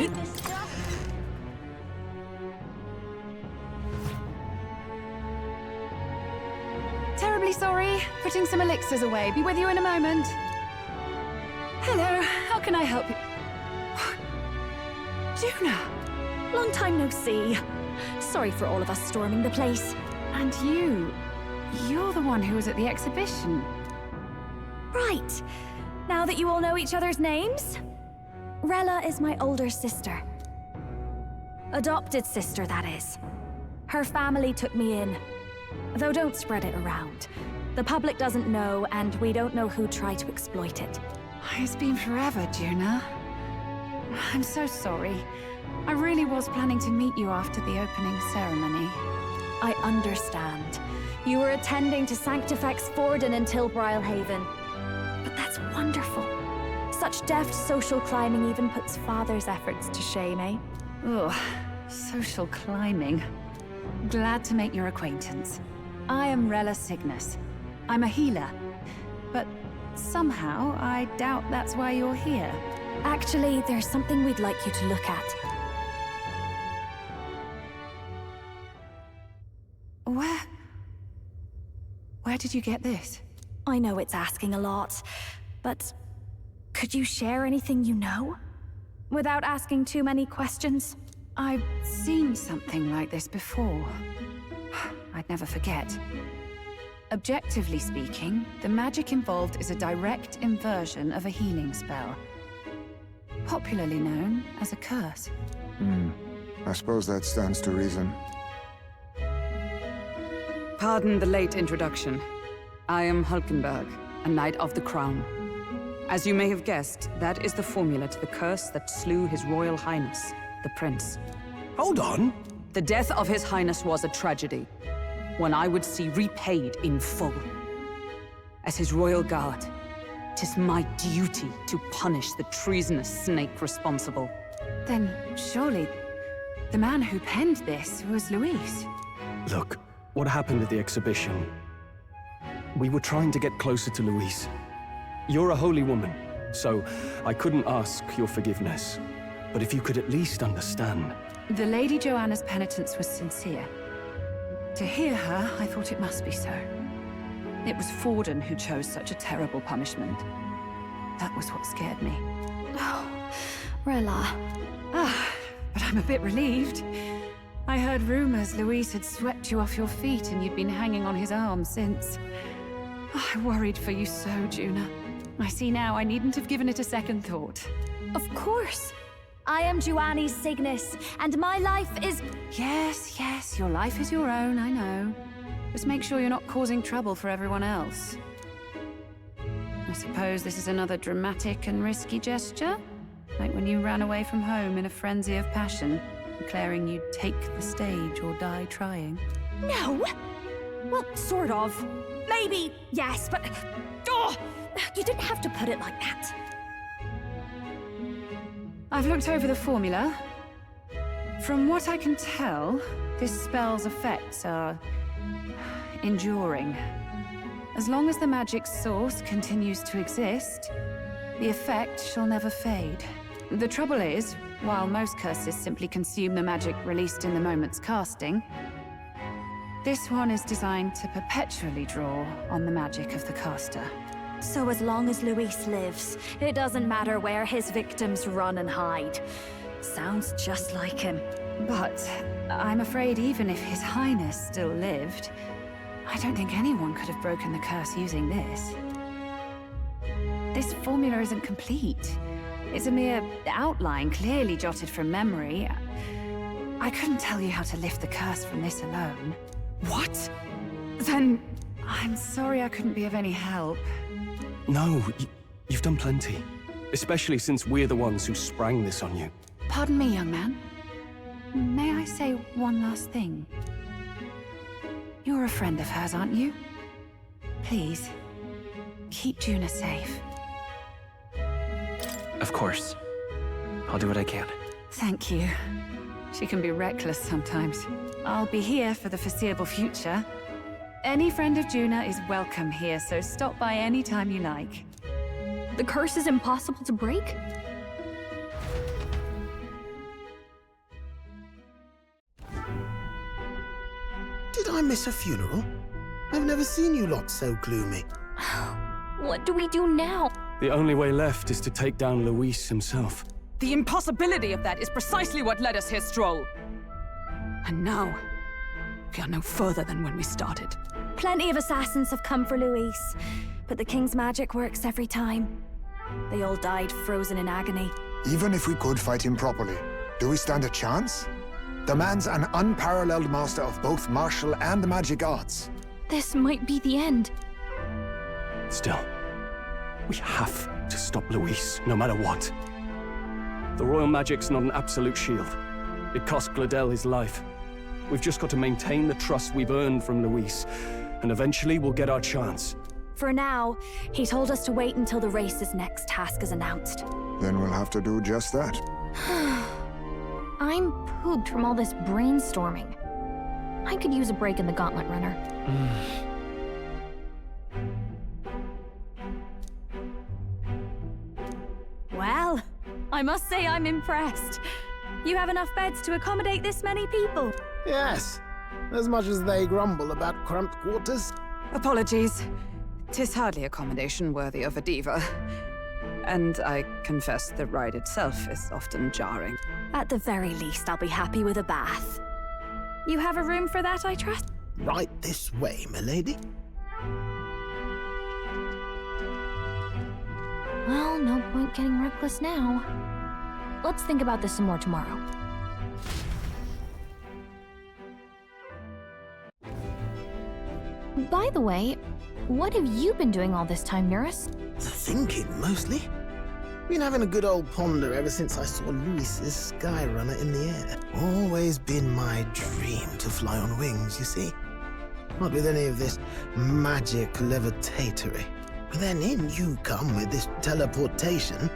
need this stuff. Terribly sorry. Putting some elixirs away. Be with you in a moment. Hello, how can I help you? Juna! Long time no see. Sorry for all of us storming the place. And you're the one who was at the exhibition. Right. Now that you all know each other's names, Rella is my older sister. Adopted sister, that is. Her family took me in. Though don't spread it around. The public doesn't know, and we don't know who tried to exploit it. It's been forever, Juna. I'm so sorry. I really was planning to meet you after the opening ceremony. I understand. You were attending to Sanctifex Forden until Brylehaven. But that's wonderful. Such deft social climbing even puts Father's efforts to shame, eh? Ugh, social climbing. Glad to make your acquaintance. I am Rella Cygnus. I'm a healer. But somehow, I doubt that's why you're here. Actually, there's something we'd like you to look at. Where did you get this? I know it's asking a lot, but could you share anything you know? Without asking too many questions? I've seen something like this before. I'd never forget. Objectively speaking, the magic involved is a direct inversion of a healing spell. Popularly known as a curse. I suppose that stands to reason. Pardon the late introduction. I am Hulkenberg, a Knight of the Crown. As you may have guessed, that is the formula to the curse that slew His Royal Highness, the Prince. Hold on! The death of His Highness was a tragedy, one I would see repaid in full. As His Royal Guard, 'tis my duty to punish the treasonous snake responsible. Then, surely, the man who penned this was Luis. Look, what happened at the exhibition? We were trying to get closer to Luis. You're a holy woman, so I couldn't ask your forgiveness. But if you could at least understand... The Lady Joanna's penitence was sincere. To hear her, I thought it must be so. It was Forden who chose such a terrible punishment. That was what scared me. Oh, Rella. But I'm a bit relieved. I heard rumors Luis had swept you off your feet and you'd been hanging on his arm since. I worried for you so, Juna. I see now I needn't have given it a second thought. Of course. I am Juani's Cygnus, and my life is... Yes, your life is your own, I know. Just make sure you're not causing trouble for everyone else. I suppose this is another dramatic and risky gesture? Like when you ran away from home in a frenzy of passion, declaring you'd take the stage or die trying. No! Well, sort of. Maybe, yes, but... Oh, you didn't have to put it like that. I've looked over the formula. From what I can tell, this spell's effects are... enduring. As long as the magic's source continues to exist, the effect shall never fade. The trouble is, while most curses simply consume the magic released in the moment's casting, this one is designed to perpetually draw on the magic of the caster. So as long as Luis lives, it doesn't matter where his victims run and hide. Sounds just like him. But I'm afraid even if His Highness still lived, I don't think anyone could have broken the curse using this. This formula isn't complete. It's a mere outline, clearly jotted from memory. I couldn't tell you how to lift the curse from this alone. What? Then I'm sorry I couldn't be of any help. No, you've done plenty. Especially since we're the ones who sprang this on you. Pardon me, young man. May I say one last thing? You're a friend of hers, aren't you? Please, keep Juna safe. Of course. I'll do what I can. Thank you. She can be reckless sometimes. I'll be here for the foreseeable future. Any friend of Juna is welcome here, so stop by any time you like. The curse is impossible to break? I miss a funeral? I've never seen you lot so gloomy. What do we do now? The only way left is to take down Luis himself. The impossibility of that is precisely what led us here, Stroll. And now, we are no further than when we started. Plenty of assassins have come for Luis, but the king's magic works every time. They all died frozen in agony. Even if we could fight him properly, do we stand a chance? The man's an unparalleled master of both martial and magic arts. This might be the end. Still, we have to stop Luis, no matter what. The royal magic's not an absolute shield. It cost Gladel his life. We've just got to maintain the trust we've earned from Luis, and eventually we'll get our chance. For now, he told us to wait until the race's next task is announced. Then we'll have to do just that. I'm pooped from all this brainstorming. I could use a break in the Gauntlet Runner. Well, I must say I'm impressed. You have enough beds to accommodate this many people. Yes, as much as they grumble about cramped quarters. Apologies. 'Tis hardly accommodation worthy of a diva. And I confess the ride itself is often jarring. At the very least, I'll be happy with a bath. You have a room for that, I trust? Right this way, milady. Well, no point getting reckless now. Let's think about this some more tomorrow. By the way, what have you been doing all this time, Eurus? Thinking, mostly. Been having a good old ponder ever since I saw Luis's Skyrunner in the air. Always been my dream to fly on wings, you see. Not with any of this magic levitatory. But then in you come with this teleportation.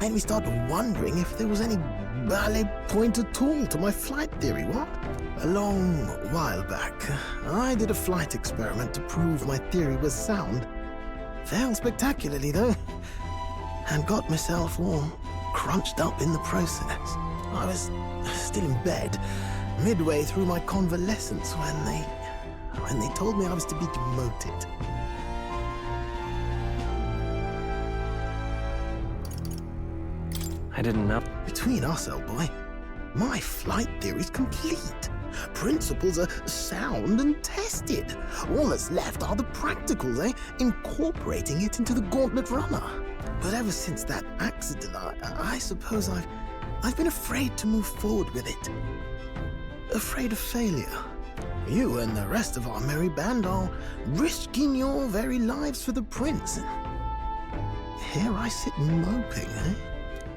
Made me start wondering if there was any valid point at all to my flight theory, what? A long while back, I did a flight experiment to prove my theory was sound. Failed spectacularly, though. And got myself all crunched up in the process. I was still in bed, midway through my convalescence when they told me I was to be demoted. I didn't know. Between us, old boy, my flight theory's complete. Principles are sound and tested. All that's left are the practicals, incorporating it into the Gauntlet Runner. But ever since that accident, I suppose I've been afraid to move forward with it. Afraid of failure. You and the rest of our merry band are risking your very lives for the prince. Here I sit moping,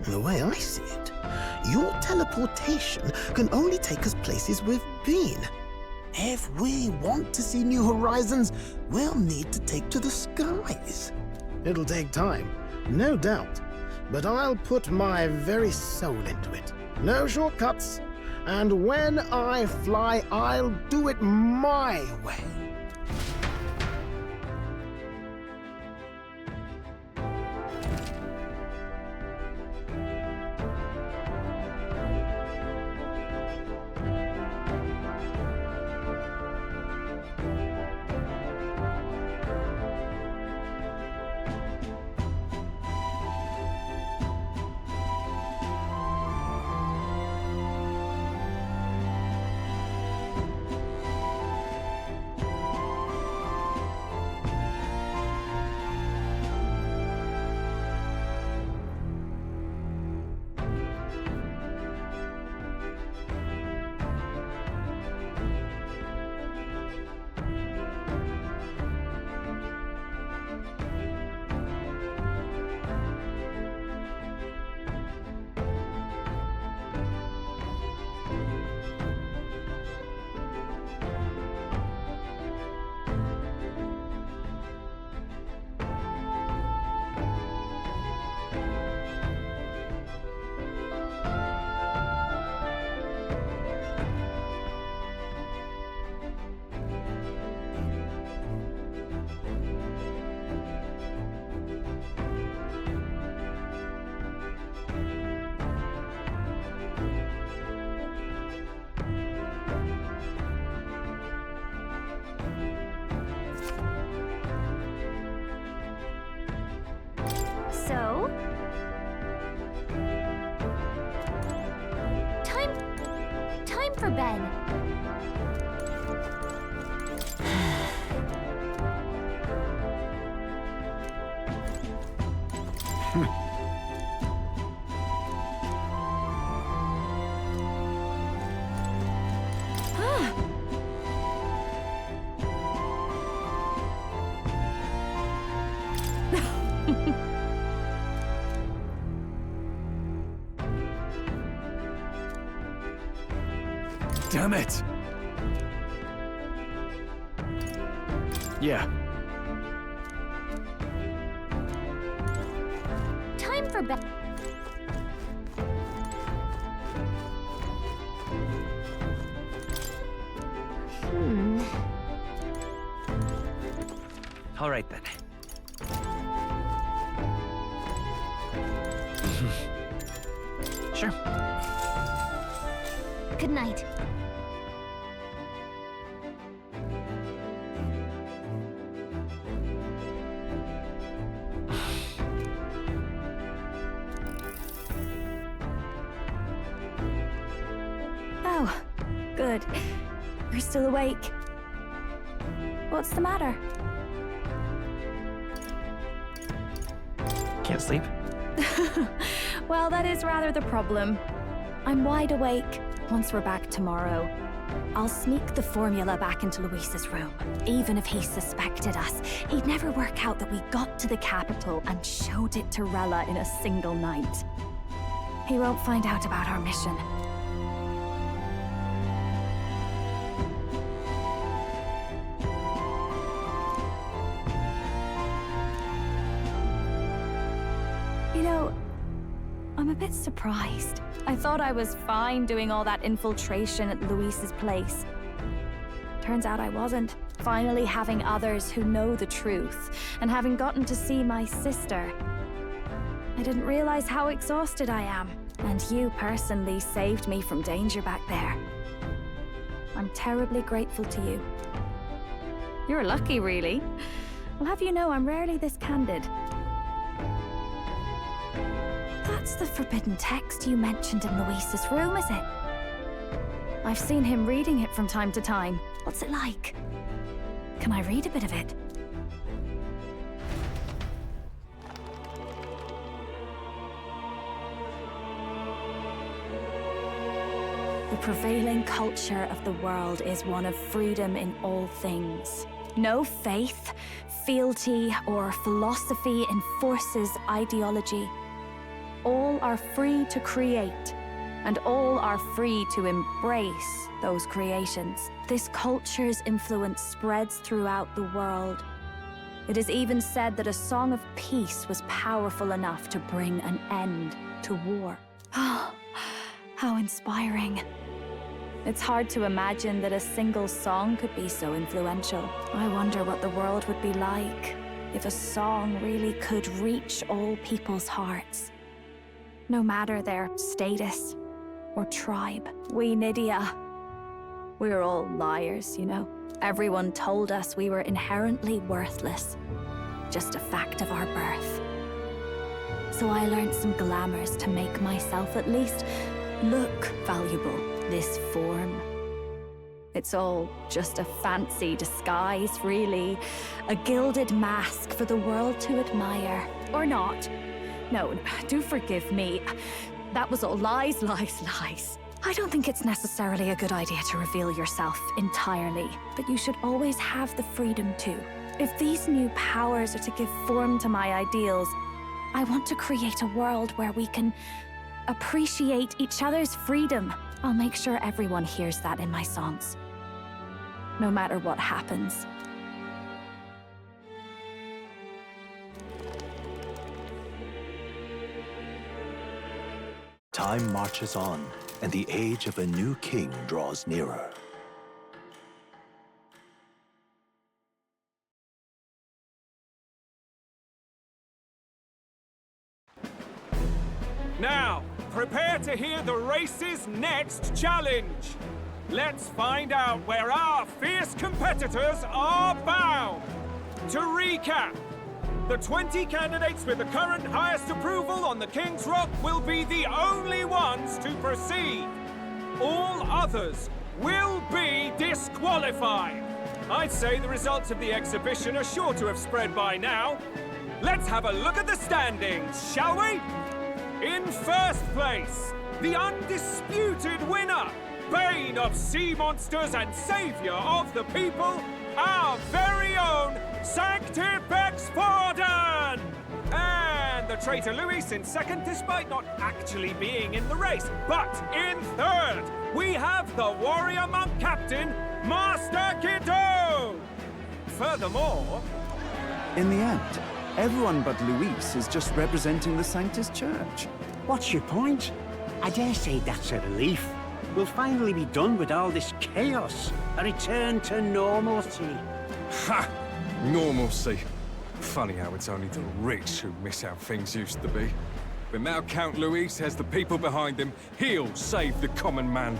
The way I see it, your teleportation can only take us places we've been. If we want to see new horizons, we'll need to take to the skies. It'll take time, no doubt, but I'll put my very soul into it. No shortcuts, and when I fly, I'll do it my way. So? Time for bed. Damn it! Yeah. Time for bed. All right then. Sure. Good night. Oh, good. You're still awake. What's the matter? Can't sleep? Well, that is rather the problem. I'm wide awake. Once we're back tomorrow, I'll sneak the formula back into Luis's room. Even if he suspected us, he'd never work out that we got to the capital and showed it to Rella in a single night. He won't find out about our mission. You know, I'm a bit surprised. I thought I was fine doing all that infiltration at Luis's place. Turns out I wasn't. Finally having others who know the truth, and having gotten to see my sister. I didn't realize how exhausted I am, and you personally saved me from danger back there. I'm terribly grateful to you. You're lucky, really. I'll have you know I'm rarely this candid. That's the forbidden text you mentioned in Luis's room, is it? I've seen him reading it from time to time. What's it like? Can I read a bit of it? The prevailing culture of the world is one of freedom in all things. No faith, fealty, or philosophy enforces ideology. All are free to create, and all are free to embrace those creations. This culture's influence spreads throughout the world. It is even said that a song of peace was powerful enough to bring an end to war. Oh, how inspiring. It's hard to imagine that a single song could be so influential. I wonder what the world would be like if a song really could reach all people's hearts. No matter their status or tribe. We Nydia, we're all liars, you know. Everyone told us we were inherently worthless. Just a fact of our birth. So I learned some glamours to make myself at least look valuable. This form. It's all just a fancy disguise, really. A gilded mask for the world to admire. Or not. No, do forgive me. That was all lies, lies, lies. I don't think it's necessarily a good idea to reveal yourself entirely, but you should always have the freedom to. If these new powers are to give form to my ideals, I want to create a world where we can appreciate each other's freedom. I'll make sure everyone hears that in my songs. No matter what happens. Time marches on, and the age of a new king draws nearer. Now, prepare to hear the race's next challenge. Let's find out where our fierce competitors are bound. To recap, The 20 candidates with the current highest approval on the King's Rock will be the only ones to proceed. All others will be disqualified. I'd say the results of the exhibition are sure to have spread by now. Let's have a look at the standings, shall we? In first place, the undisputed winner, bane of sea monsters and savior of the people, our very own Chilledpapi! And the traitor Luis in second, despite not actually being in the race. But in third, we have the warrior monk captain, Master Kiddo! Furthermore... In the end, everyone but Luis is just representing the Sanctus Church. What's your point? I dare say that's a relief. We'll finally be done with all this chaos. A return to normalcy. Ha! Normalcy. Funny how it's only the rich who miss how things used to be. But now Count Luis has the people behind him. He'll save the common man.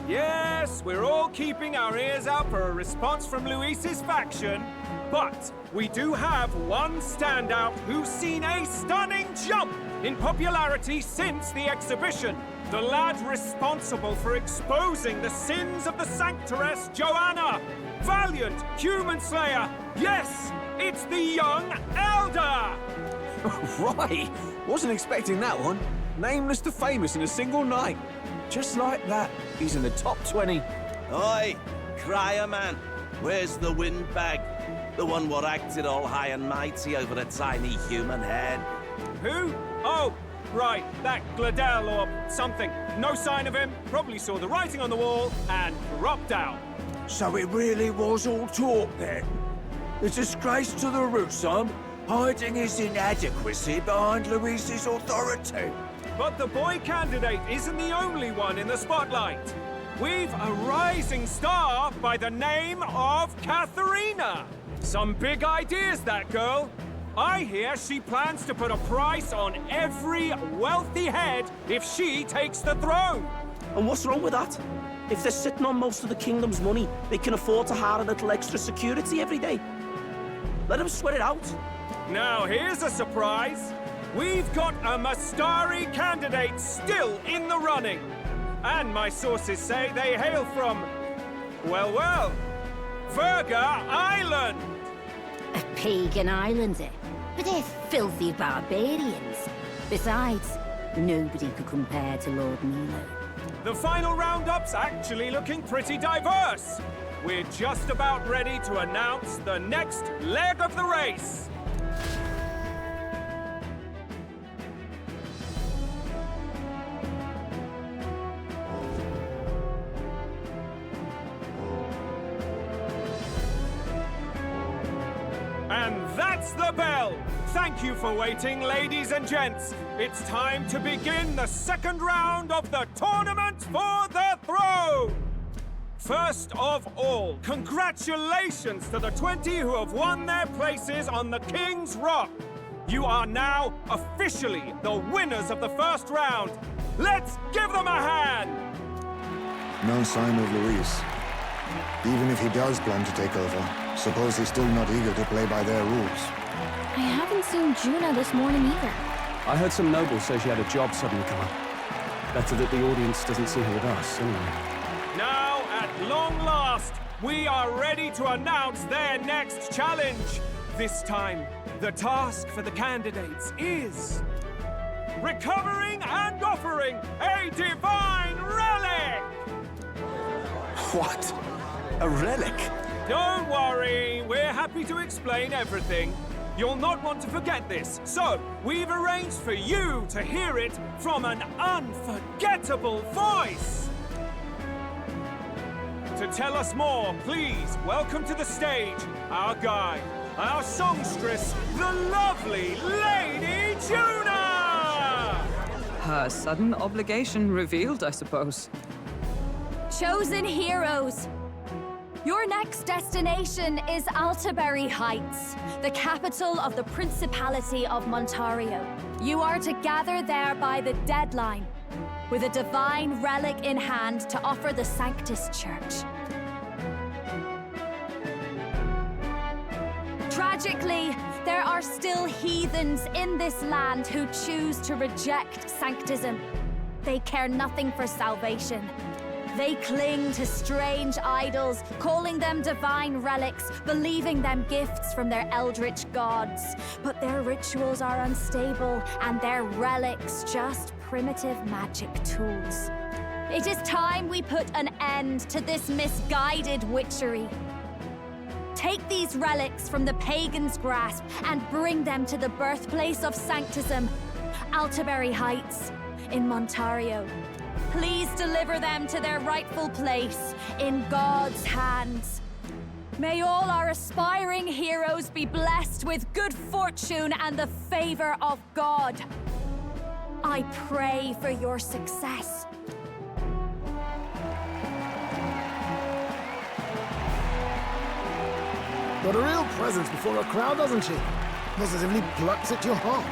Yes, we're all keeping our ears out for a response from Luis's faction. But we do have one standout who's seen a stunning jump in popularity since the exhibition. The lad responsible for exposing the sins of the Sanctoress Joanna. Valiant human slayer. Yes, it's the young Elder. Right, wasn't expecting that one. Nameless to famous in a single night. Just like that, he's in the top 20. Oi, crier man, where's the windbag? The one what acted all high and mighty over a tiny human head. Who? Oh, right, that Gladell or something. No sign of him, probably saw the writing on the wall and dropped out. So it really was all talk then? The disgrace to the Russon, hiding his inadequacy behind Luis's authority. But the boy candidate isn't the only one in the spotlight. We've a rising star by the name of Katharina. Some big ideas, that girl. I hear she plans to put a price on every wealthy head if she takes the throne. And what's wrong with that? If they're sitting on most of the kingdom's money, they can afford to hire a little extra security every day. Let them sweat it out. Now here's a surprise. We've got a Mastari candidate still in the running. And my sources say they hail from, well, Verga Island. A pagan island, eh? But they're filthy barbarians. Besides, nobody could compare to Lord Milo. The final roundup's actually looking pretty diverse. We're just about ready to announce the next leg of the race. And that's the bell! Thank you for waiting, ladies and gents. It's time to begin the second round of the tournament for the throne! First of all, congratulations to the 20 who have won their places on the King's Rock. You are now officially the winners of the first round. Let's give them a hand! No sign of Luis. Even if he does plan to take over, suppose he's still not eager to play by their rules. I haven't seen Juna this morning either. I heard some nobles say she had a job suddenly come up. Better that the audience doesn't see her with us, anyway. Now, at long last, we are ready to announce their next challenge. This time, the task for the candidates is... recovering and offering a divine relic! What? A relic? Don't worry, we're happy to explain everything. You'll not want to forget this, so we've arranged for you to hear it from an unforgettable voice. To tell us more, please welcome to the stage our guide, our songstress, the lovely Lady Juna! Her sudden obligation revealed, I suppose. Chosen heroes! Your next destination is Altaberry Heights, the capital of the Principality of Montario. You are to gather there by the deadline, with a divine relic in hand to offer the Sanctus Church. Tragically, There are still heathens in this land who choose to reject sanctism. They care nothing for salvation. They cling to strange idols, calling them divine relics, believing them gifts from their eldritch gods. But their rituals are unstable, and their relics just primitive magic tools. It is time we put an end to this misguided witchery. Take these relics from the pagan's grasp and bring them to the birthplace of sanctism, Altaberry Heights in Montario. Please deliver them to their rightful place in God's hands. May all our aspiring heroes be blessed with good fortune and the favor of God. I pray for your success. Got a real presence before a crowd, doesn't she? Positively plucks at your heart.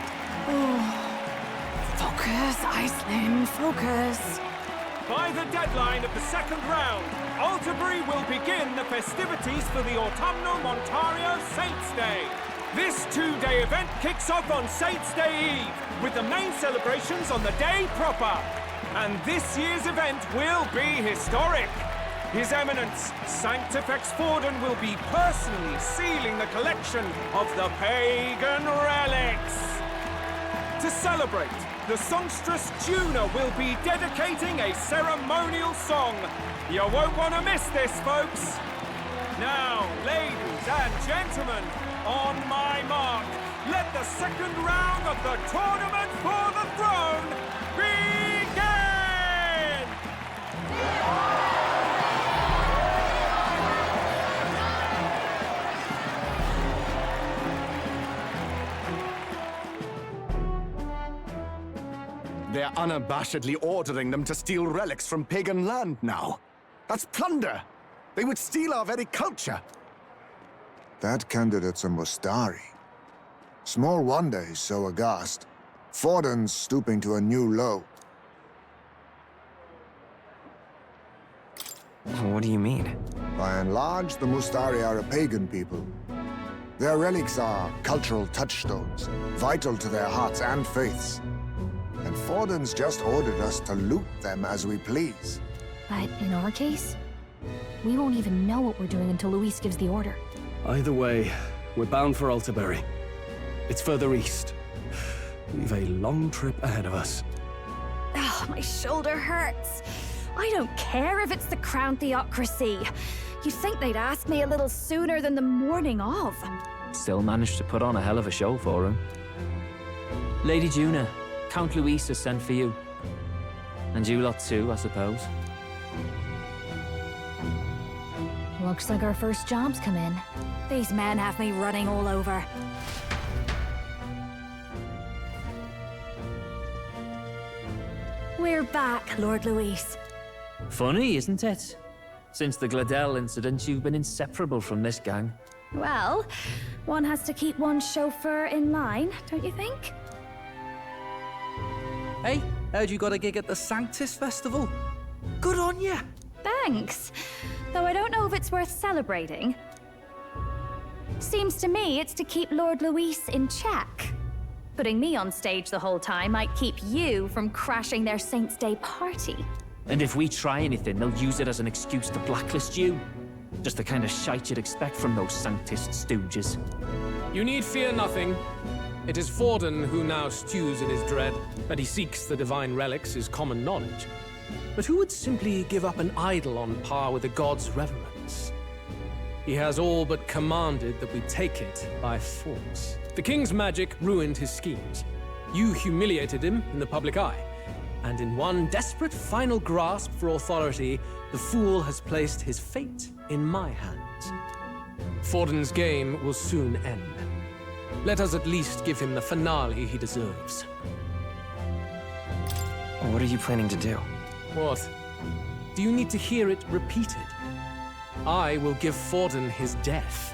Focus, Iceland, focus. By the deadline of the second round, Altaberry will begin the festivities for the Autumnal Montario Saints' Day. This two-day event kicks off on Saints' Day Eve, with the main celebrations on the day proper. And this year's event will be historic. His Eminence, Sanctifex Forden, will be personally sealing the collection of the pagan relics. To celebrate, the songstress Juna will be dedicating a ceremonial song. You won't want to miss this, folks. Now, ladies and gentlemen, on my mark, let the second round of the Tournament for the Throne begin! They're unabashedly ordering them to steal relics from pagan land now. That's plunder. They would steal our very culture. That candidate's a Mustari. Small wonder he's so aghast. Forden's stooping to a new low. What do you mean? By and large, the Mustari are a pagan people. Their relics are cultural touchstones, vital to their hearts and faiths. And Forden's just ordered us to loot them as we please. But in our case, we won't even know what we're doing until Luis gives the order. Either way, we're bound for Altaberry. It's further east. We've a long trip ahead of us. Oh, my shoulder hurts. I don't care if it's the Crown Theocracy. You'd think they'd ask me a little sooner than the morning of. Still managed to put on a hell of a show for him. Lady Juna, Count Luis has sent for you. And you lot too, I suppose. Looks like our first job's come in. These men have me running all over. We're back, Lord Luis. Funny, isn't it? Since the Gladel incident, you've been inseparable from this gang. Well, one has to keep one's chauffeur in line, don't you think? Hey, heard you got a gig at the Sanctus Festival. Good on ya! Thanks. Though I don't know if it's worth celebrating. Seems to me it's to keep Lord Luis in check. Putting me on stage the whole time might keep you from crashing their Saints' Day party. And if we try anything, they'll use it as an excuse to blacklist you. Just the kind of shite you'd expect from those Sanctist stooges. You need fear nothing. It is Forden who now stews in his dread. That he seeks the divine relics is common knowledge. But who would simply give up an idol on par with the god's reverence? He has all but commanded that we take it by force. The king's magic ruined his schemes. You humiliated him in the public eye. And in one desperate final grasp for authority, the fool has placed his fate in my hands. Forden's game will soon end. Let us at least give him the finale he deserves. What are you planning to do? What? Do you need to hear it repeated? I will give Forden his death.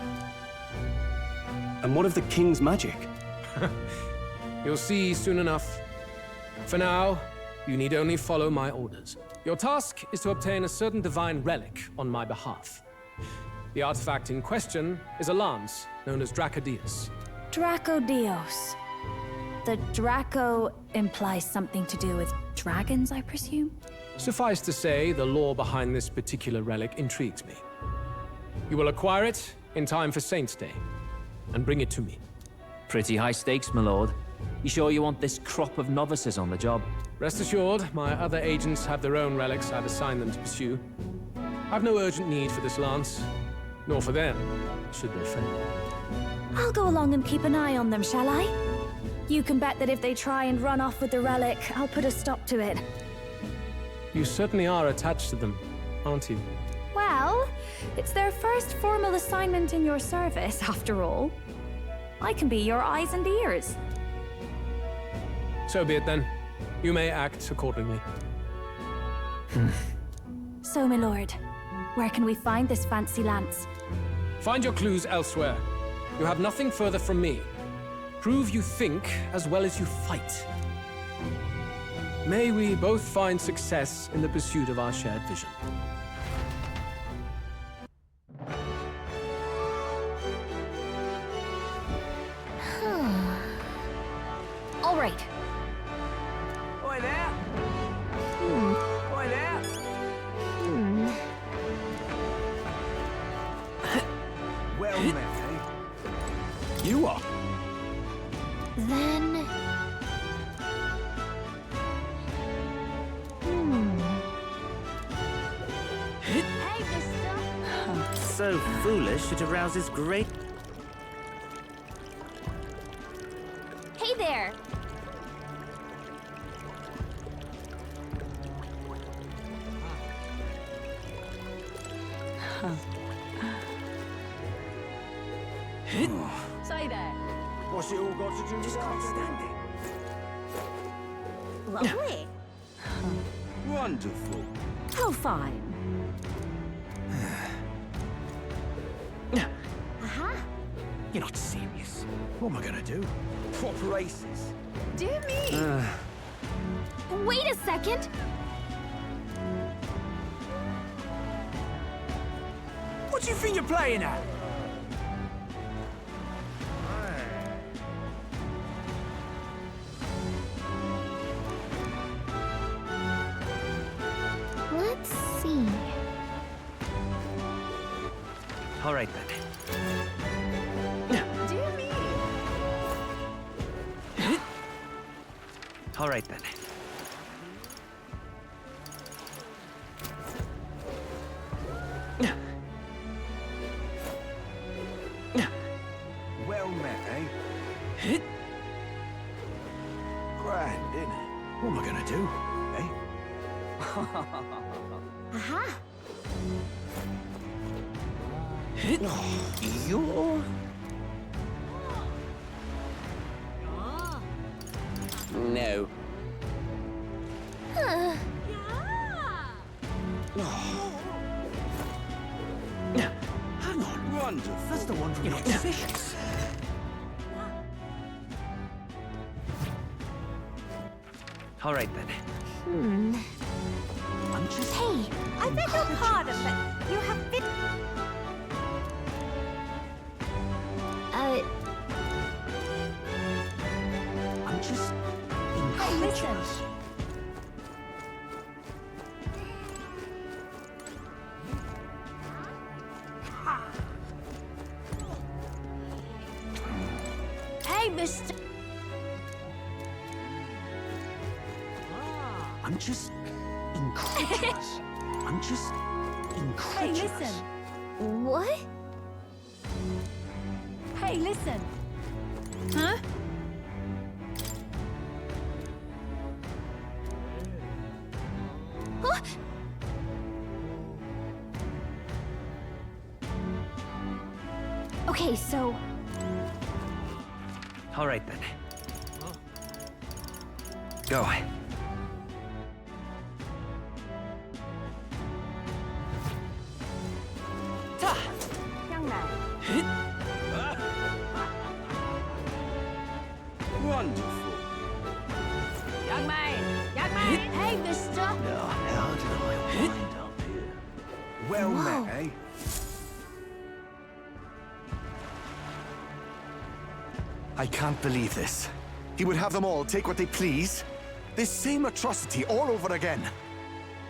And what of the king's magic? You'll see soon enough. For now, you need only follow my orders. Your task is to obtain a certain divine relic on my behalf. The artifact in question is a lance known as Dracodius. Draco Dios. The Draco implies something to do with dragons, I presume? Suffice to say, the lore behind this particular relic intrigues me. You will acquire it in time for Saint's Day, and bring it to me. Pretty high stakes, my lord. You sure you want this crop of novices on the job? Rest assured, my other agents have their own relics I've assigned them to pursue. I've no urgent need for this lance, nor for them, should they fail. I'll go along and keep an eye on them, shall I? You can bet that if they try and run off with the relic, I'll put a stop to it. You certainly are attached to them, aren't you? Well, it's their first formal assignment in your service, after all. I can be your eyes and ears. So be it then. You may act accordingly. So, my lord, where can we find this fancy lance? Find your clues elsewhere. You have nothing further from me. Prove you think as well as you fight. May we both find success in the pursuit of our shared vision. All right. Oi there! Oi there! Well met, eh? You are. Then... Hey, mister! So foolish it arouses great... Hey there! Say there. What's it all got to do with Just can't stand it. Lovely. Wonderful. How fine. Uh-huh. You're not serious. What am I gonna do? Proper aces. Dear me! Wait a second! What do you think you're playing at? Let's see. All right, then. Dear me! All right, then. Well met, eh? Grand, innit? What am I gonna do? Aha! You're... No. Huh. Hang on. Wonderful. That's the one from the exhibitions. All right, then. I'm just... Hey, I beg your pardon, but you have been... I'm just... Hey, listen. Hey, mister! I'm just... incredulous. I'm just... incredulous. Hey, listen. What? Hey, listen. Huh? Huh? Okay, so... All right, then. Go. Young man. Wonderful. Young man. Young man. Hey, mister! Now, how did I wind up here? Well Whoa. met, eh? I can't believe this. He would have them all take what they please. This same atrocity all over again.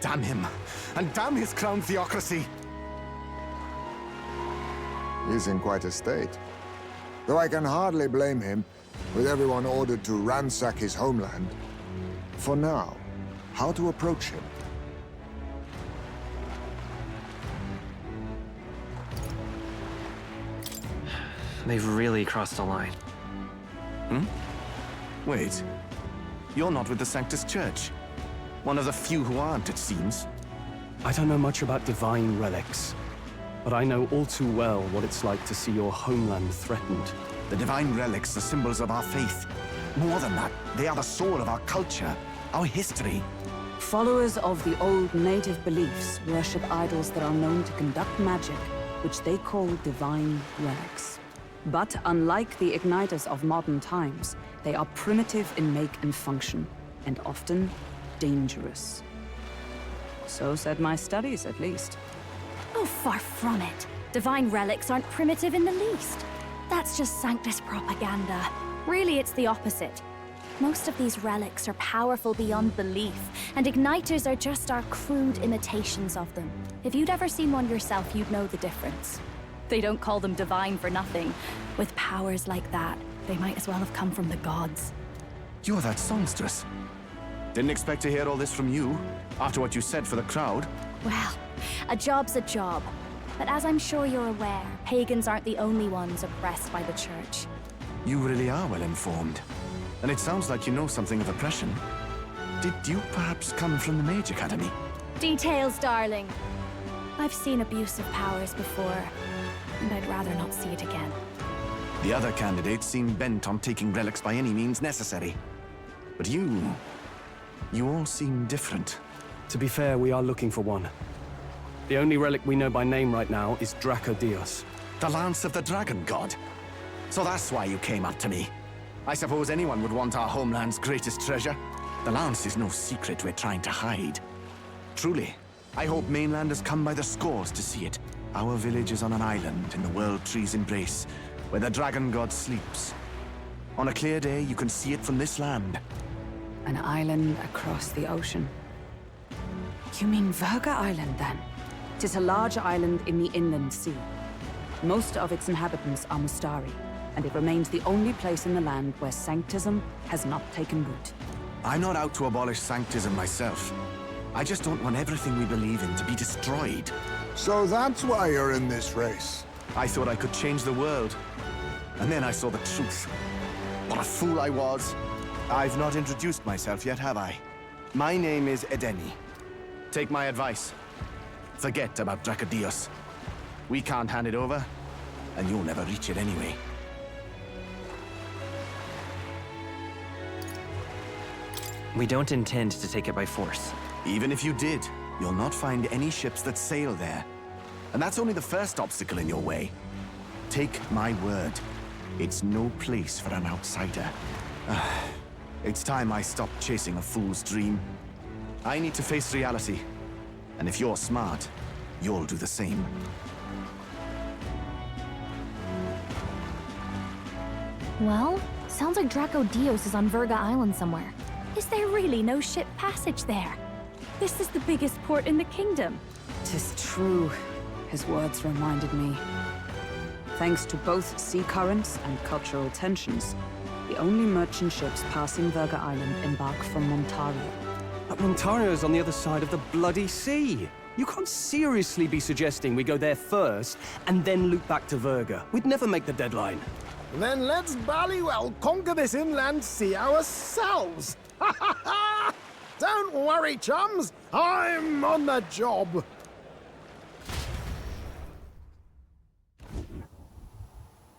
Damn him, and damn his crown theocracy. He's in quite a state. Though I can hardly blame him, with everyone ordered to ransack his homeland. For now, how to approach him? They've really crossed the line. Hmm? Wait. You're not with the Sanctus Church. One of the few who aren't, it seems. I don't know much about divine relics, but I know all too well what it's like to see your homeland threatened. The divine relics are symbols of our faith. More than that, they are the soul of our culture, our history. Followers of the old native beliefs worship idols that are known to conduct magic, which they call divine relics. But unlike the igniters of modern times, they are primitive in make and function, and often dangerous. So said my studies, at least. Oh, far from it. Divine relics aren't primitive in the least. That's just Sanctus propaganda. Really, it's the opposite. Most of these relics are powerful beyond belief, and igniters are just our crude imitations of them. If you'd ever seen one yourself, you'd know the difference. They don't call them divine for nothing. With powers like that, they might as well have come from the gods. You're that songstress. Didn't expect to hear all this from you, after what you said for the crowd. Well, a job's a job. But as I'm sure you're aware, pagans aren't the only ones oppressed by the church. You really are well informed. And it sounds like you know something of oppression. Did you perhaps come from the Mage Academy? Details, darling. I've seen abuse of powers before, and I'd rather not see it again. The other candidates seem bent on taking relics by any means necessary. But you all seem different. To be fair, we are looking for one. The only relic we know by name right now is Dracodios. The Lance of the Dragon God. So that's why you came up to me. I suppose anyone would want our homeland's greatest treasure. The Lance is no secret we're trying to hide. Truly, I hope mainlanders come by the scores to see it. Our village is on an island in the World Tree's embrace, where the Dragon God sleeps. On a clear day, you can see it from this land. An island across the ocean. You mean Verga Island, then? 'Tis a large island in the inland sea. Most of its inhabitants are Mustari, and it remains the only place in the land where Sanctism has not taken root. I'm not out to abolish Sanctism myself. I just don't want everything we believe in to be destroyed. So that's why you're in this race. I thought I could change the world. And then I saw the truth. What a fool I was. I've not introduced myself yet, have I? My name is Edeni. Take my advice. Forget about Dracodios. We can't hand it over, and you'll never reach it anyway. We don't intend to take it by force. Even if you did, you'll not find any ships that sail there. And that's only the first obstacle in your way. Take my word. It's no place for an outsider. It's time I stopped chasing a fool's dream. I need to face reality. And if you're smart, you'll do the same. Well, sounds like Dracodios is on Verga Island somewhere. Is there really no ship passage there? This is the biggest port in the kingdom. 'Tis true. His words reminded me. Thanks to both sea currents and cultural tensions, the only merchant ships passing Verga Island embark from Montario. But Montario's on the other side of the bloody sea. You can't seriously be suggesting we go there first and then loop back to Verga. We'd never make the deadline. Then let's ballywell conquer this inland sea ourselves! Ha ha ha! Don't worry, chums! I'm on the job!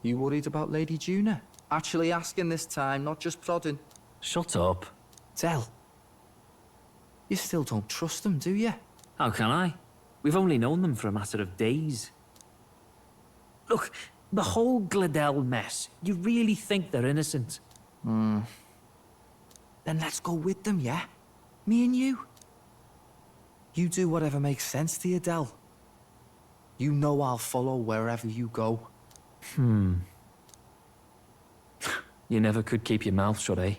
You worried about Lady Juna? Actually asking this time, not just prodding. Shut up. Tell. You still don't trust them, do you? How can I? We've only known them for a matter of days. Look, the whole Gladell mess, you really think they're innocent? Then let's go with them, yeah? Me and you. You do whatever makes sense to you, Del. You know I'll follow wherever you go. You You never could keep your mouth shut, eh?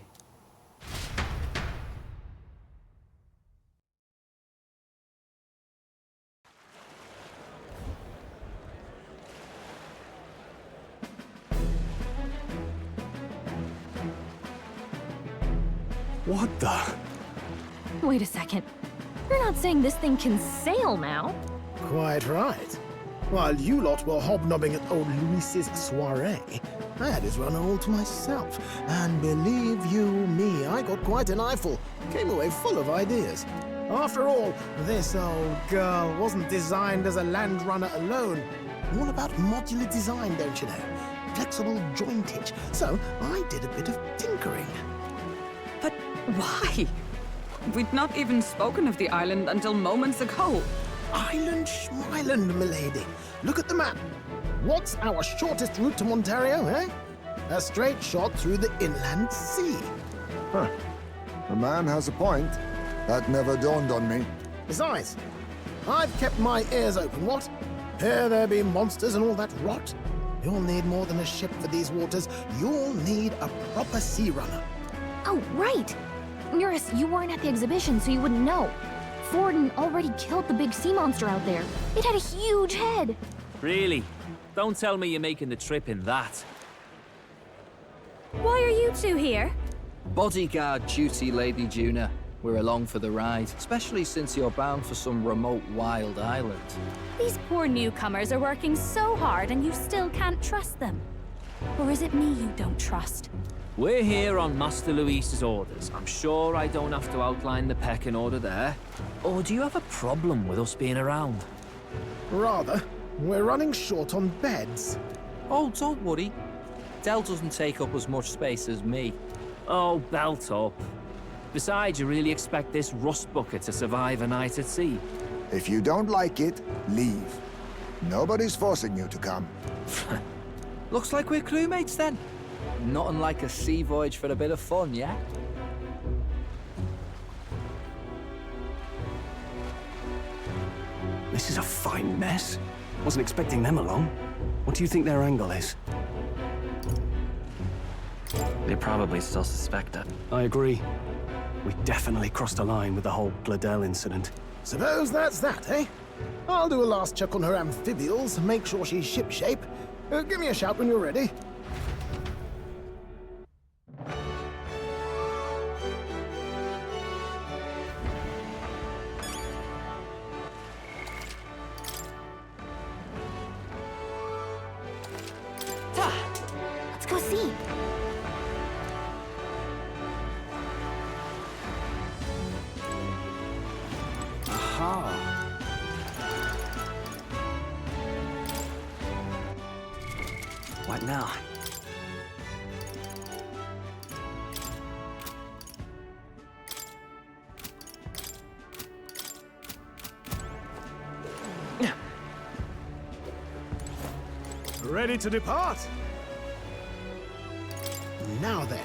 What the? Wait a second. You're not saying this thing can sail now? Quite right. While you lot were hobnobbing at old Luis's soiree, I had his run all to myself. And believe you me, I got quite an eyeful. Came away full of ideas. After all, this old girl wasn't designed as a land runner alone. All about modular design, don't you know? Flexible jointage. So I did a bit of tinkering. But why? We'd not even spoken of the island until moments ago. Island Schmeiland, milady. Look at the map. What's our shortest route to Montario, eh? A straight shot through the inland sea. Huh. The man has a point. That never dawned on me. Besides, I've kept my ears open, what? Here there be monsters and all that rot. You'll need more than a ship for these waters. You'll need a proper sea runner. Oh, right! Eurus, you weren't at the exhibition, so you wouldn't know. Forden already killed the big sea monster out there. It had a huge head. Really? Don't tell me you're making the trip in that. Why are you two here? Bodyguard duty, Lady Juna. We're along for the ride, especially since you're bound for some remote wild island. These poor newcomers are working so hard and you still can't trust them. Or is it me you don't trust? We're here on Master Luis's orders. I'm sure I don't have to outline the pecking order there. Or do you have a problem with us being around? Rather. We're running short on beds. Oh, don't worry. Del doesn't take up as much space as me. Oh, belt up. Besides, you really expect this rust bucket to survive a night at sea? If you don't like it, leave. Nobody's forcing you to come. Looks like we're crewmates then. Not unlike a sea voyage for a bit of fun, yeah? This is a fine mess. Wasn't expecting them along. What do you think their angle is? They probably still suspect it. I agree. We definitely crossed a line with the whole Gladel incident. Suppose that's that, eh? I'll do a last check on her amphibials, make sure she's shipshape. Give me a shout when you're ready. Let's go see. Aha. What now? Ready to depart? Now then.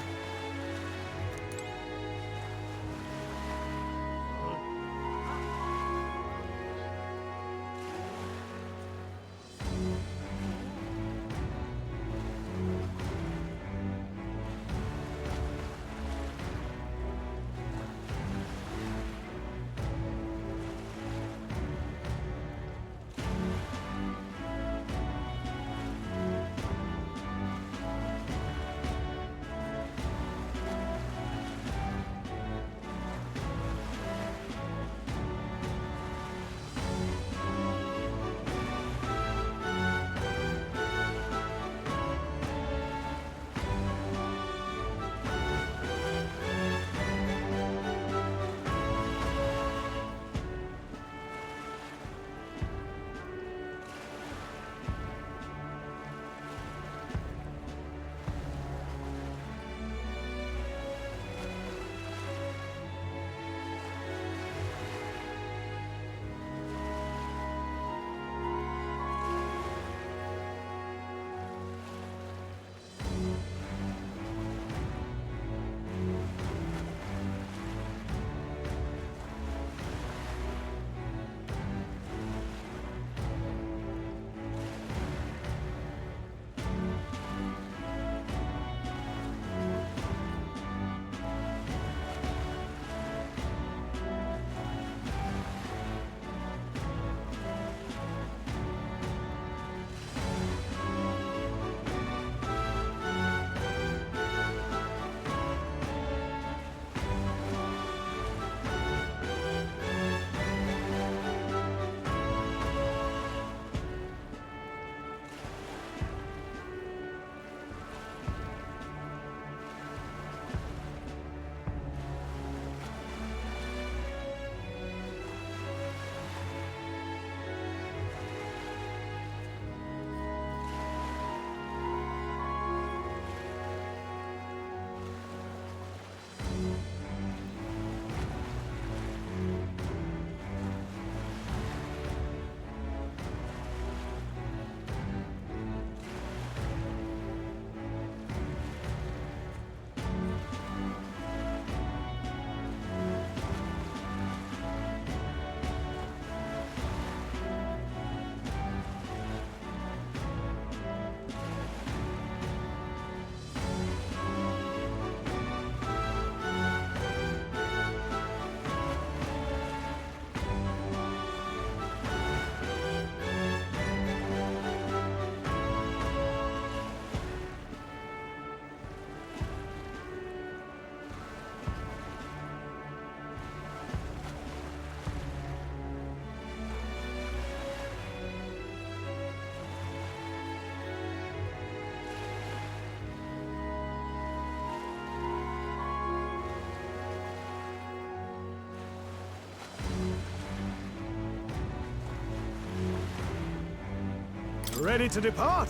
Ready to depart?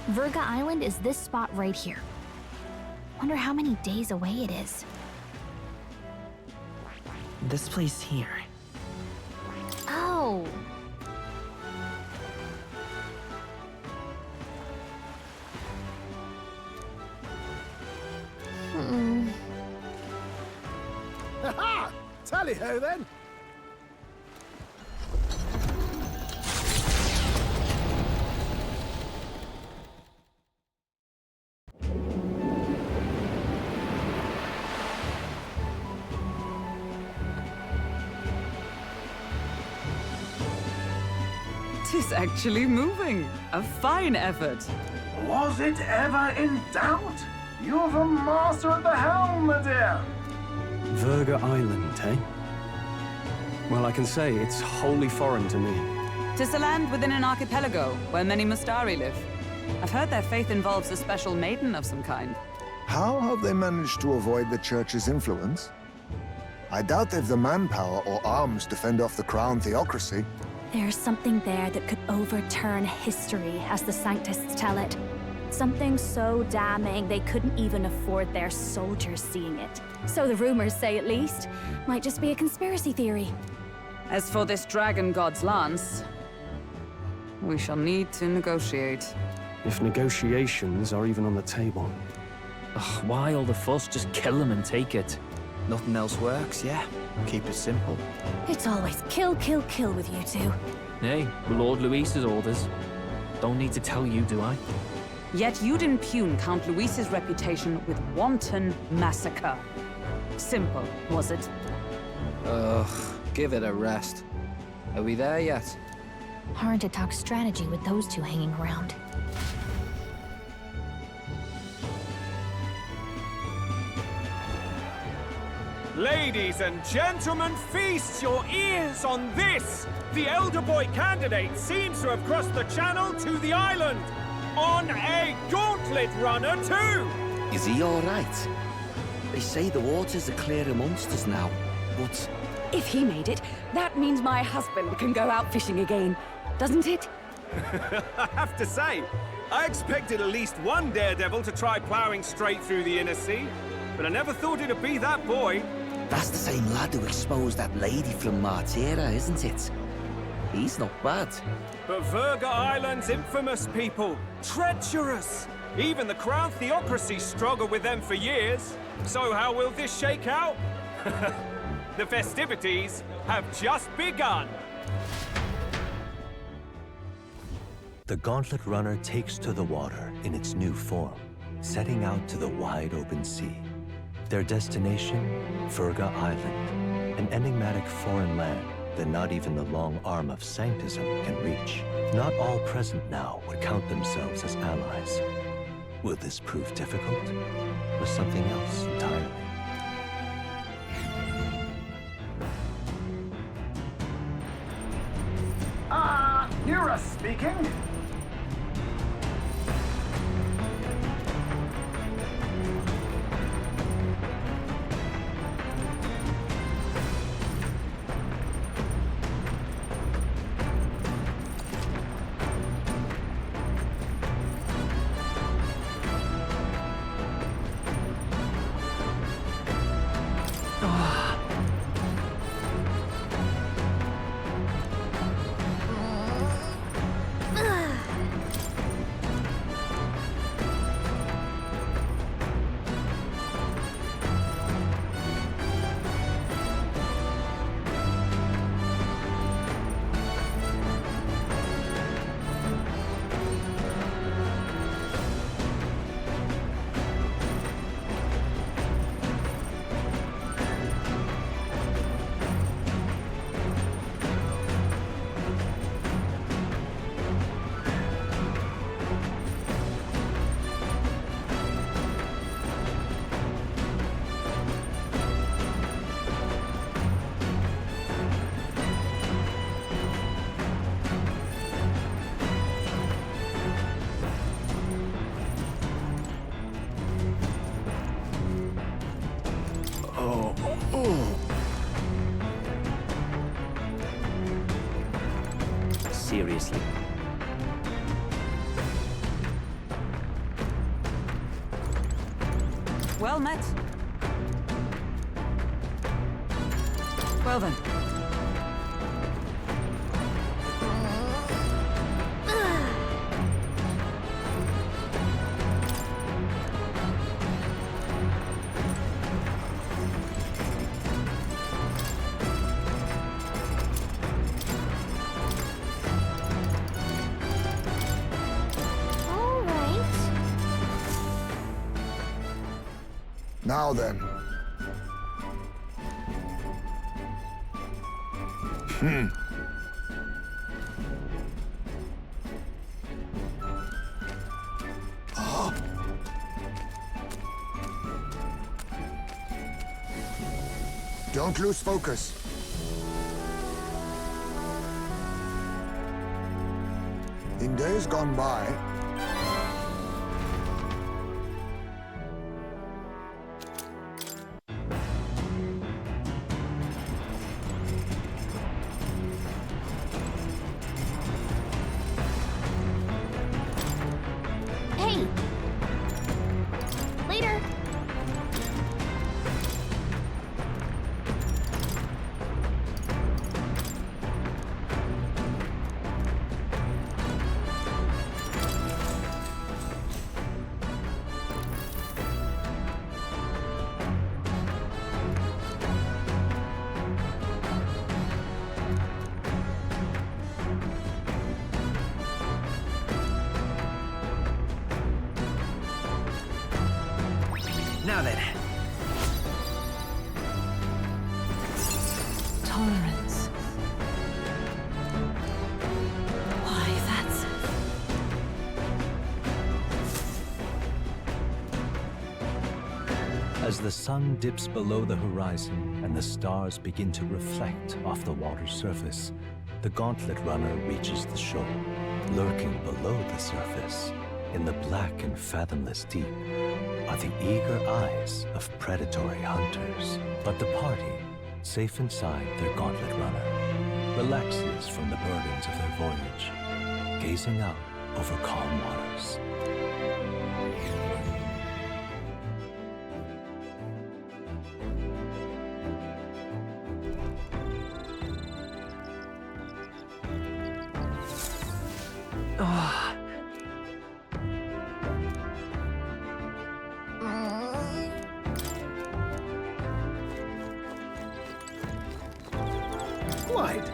Verga Island is this spot right here. Wonder how many days away it is. This place here. Oh. Ha-ha! Tally-ho then! Tis actually moving. A fine effort. Was it ever in doubt? You're the master at the helm, my dear. Verga Island, eh? Well, I can say it's wholly foreign to me. Tis a land within an archipelago where many Mustari live. I've heard their faith involves a special maiden of some kind. How have they managed to avoid the Church's influence? I doubt they've the manpower or arms to fend off the crown theocracy. There's something there that could overturn history, as the Sanctists tell it. Something so damning they couldn't even afford their soldiers seeing it. So the rumors say, at least. Might just be a conspiracy theory. As for this dragon god's lance, we shall need to negotiate. If negotiations are even on the table. Ugh, why all the fuss? Just kill him and take it. Nothing else works, yeah? Keep it simple. It's always kill, kill, kill with you two. Hey, Lord Luis's orders. Don't need to tell you, do I? Yet you'd impugn Count Luis's reputation with wanton massacre. Simple, was it? Ugh, give it a rest. Are we there yet? Hard to talk strategy with those two hanging around. Ladies and gentlemen, feast your ears on this! The elder boy candidate seems to have crossed the channel to the island! On a gauntlet runner, too! Is he all right? They say the waters are clear amongst us now, but... If he made it, that means my husband can go out fishing again, doesn't it? I have to say, I expected at least one daredevil to try plowing straight through the inner sea, but I never thought it'd be that boy. That's the same lad who exposed that lady from Martira, isn't it? He's not bad. But Verga Island's infamous people. Treacherous! Even the Crown Theocracy struggled with them for years. So how will this shake out? The festivities have just begun. The Gauntlet Runner takes to the water in its new form, setting out to the wide open sea. Their destination, Verga Island, an enigmatic foreign land that not even the long arm of Sanctism can reach. Not all present now would count themselves as allies. Will this prove difficult, or something else entirely? Nura speaking. seriously. Well met. Well then. All right. Now then. Don't lose focus. In days gone by, Hey! Later! Now then. Tolerance. Why, that's... As the sun dips below the horizon and the stars begin to reflect off the water's surface, the Gauntlet Runner reaches the shore. Lurking below the surface, in the black and fathomless deep, are the eager eyes of predatory hunters. But the party, safe inside their Gauntlet Runner, relaxes from the burdens of their voyage, gazing out over calm waters. Quite.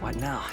What now?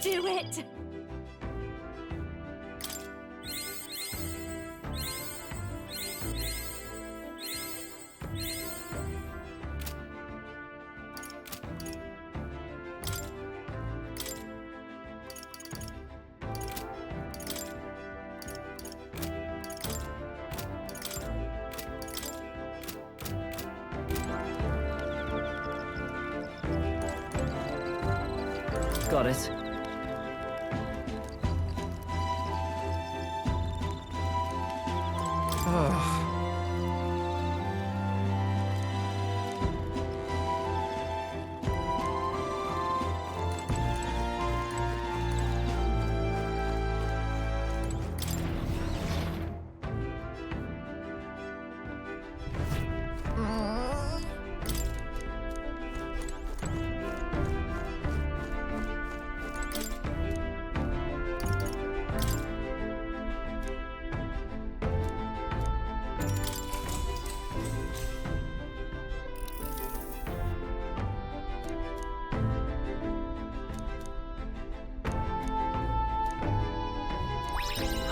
do it! Got it.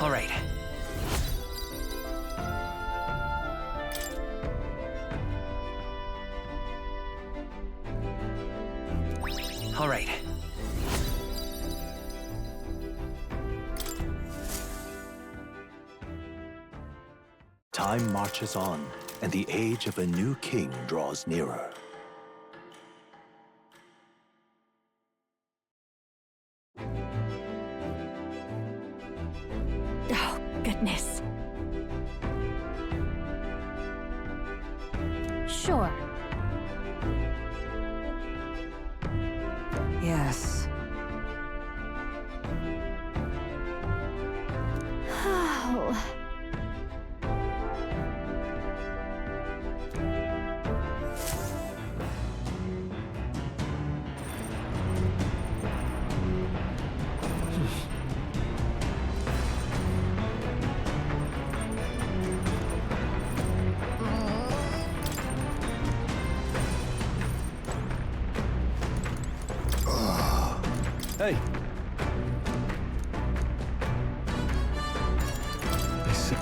All right. All right. Time marches on, and the age of a new king draws nearer. Oh, goodness. Sure. Yes. Oh. Hey. Listen.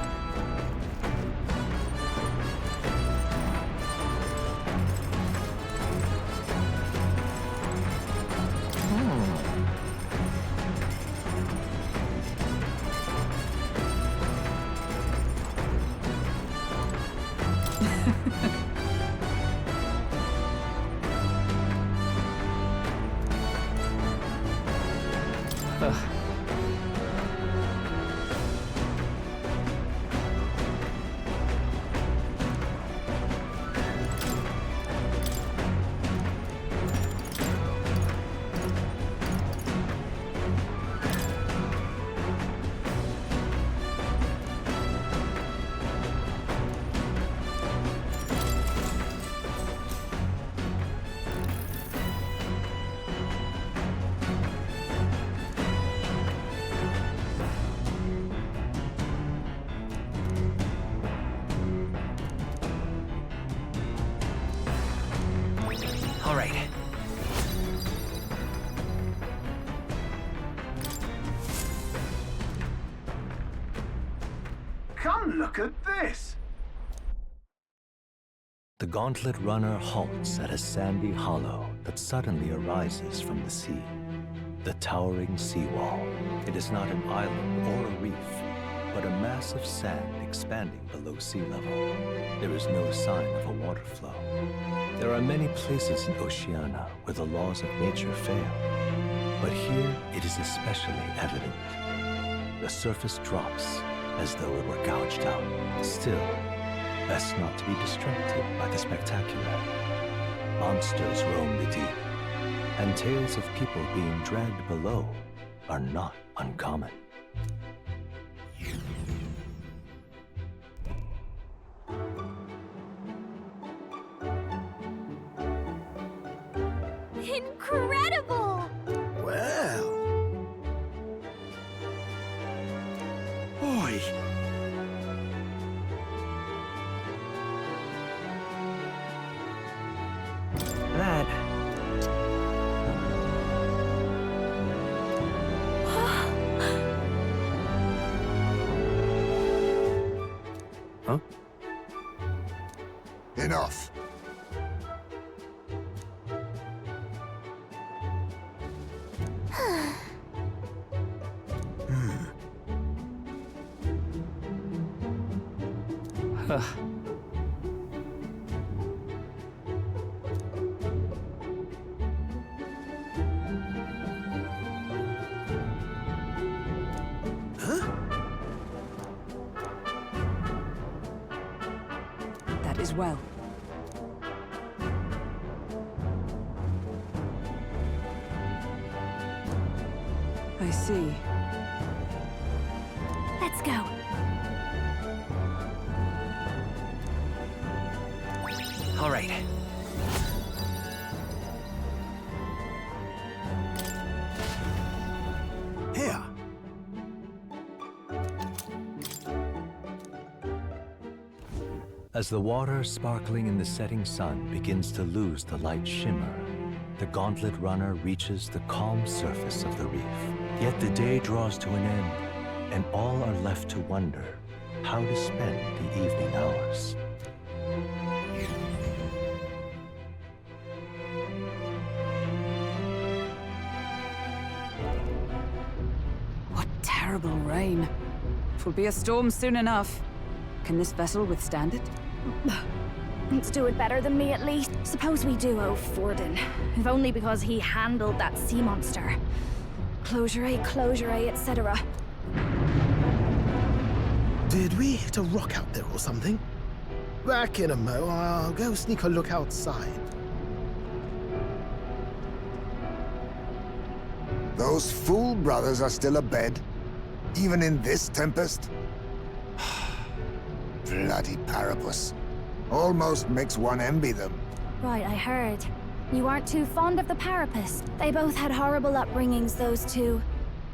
All right. Come look at this! The gauntlet runner halts at a sandy hollow that suddenly arises from the sea. The towering seawall. It is not an island or a reef, but a mass of sand expanding below sea level. There is no sign of a water flow. There are many places in Oceania where the laws of nature fail, but here it is especially evident. The surface drops as though it were gouged out. Still, best not to be distracted by the spectacular. Monsters roam the deep, and tales of people being dragged below are not uncommon. Incredible! Well. Oi. That Huh? Enough. Huh. That is well. I see. Let's go. All right. Here. As the water sparkling in the setting sun begins to lose the light shimmer, the gauntlet runner reaches the calm surface of the reef. Yet the day draws to an end, and all are left to wonder how to spend the evening hours. What terrible rain. 'Twill be a storm soon enough. Can this vessel withstand it? It's doing better than me, at least. Suppose we do owe Forden, if only because he handled that sea monster. Closure, etc. Did we hit a rock out there or something? Back in a mo, I'll go sneak a look outside. Those fool brothers are still abed, even in this tempest. Bloody Paripus. Almost makes one envy them. Right, I heard. You aren't too fond of the Paripus. They both had horrible upbringings, those two.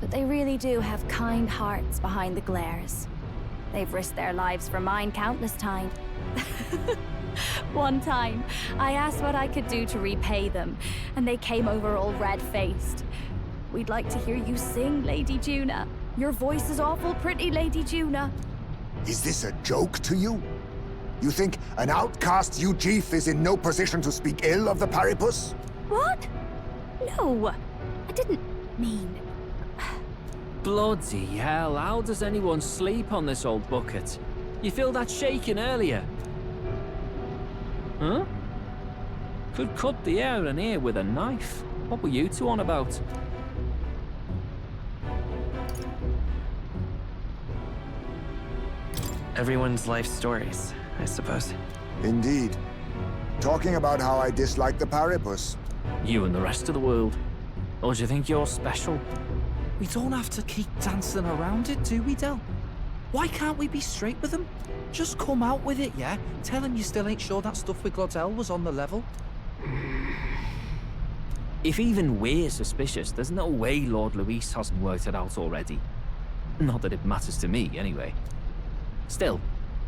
But they really do have kind hearts behind the glares. They've risked their lives for mine countless times. One time, I asked what I could do to repay them, and they came over all red-faced. We'd like to hear you sing, Lady Juna. Your voice is awful pretty, Lady Juna. Is this a joke to you? You think an outcast Ujeef is in no position to speak ill of the Paripus? What? No, I didn't mean... Bloody hell, how does anyone sleep on this old bucket? You feel that shaking earlier? Huh? Could cut the air in here with a knife. What were you two on about? Everyone's life stories, I suppose. Indeed. Talking about how I dislike the Paripus. You and the rest of the world. Or do you think you're special? We don't have to keep dancing around it, do we, Del? Why can't we be straight with him? Just come out with it, yeah? Tell him you still ain't sure that stuff with Glottel was on the level. If even we're suspicious, there's no way Lord Luis hasn't worked it out already. Not that it matters to me, anyway. Still,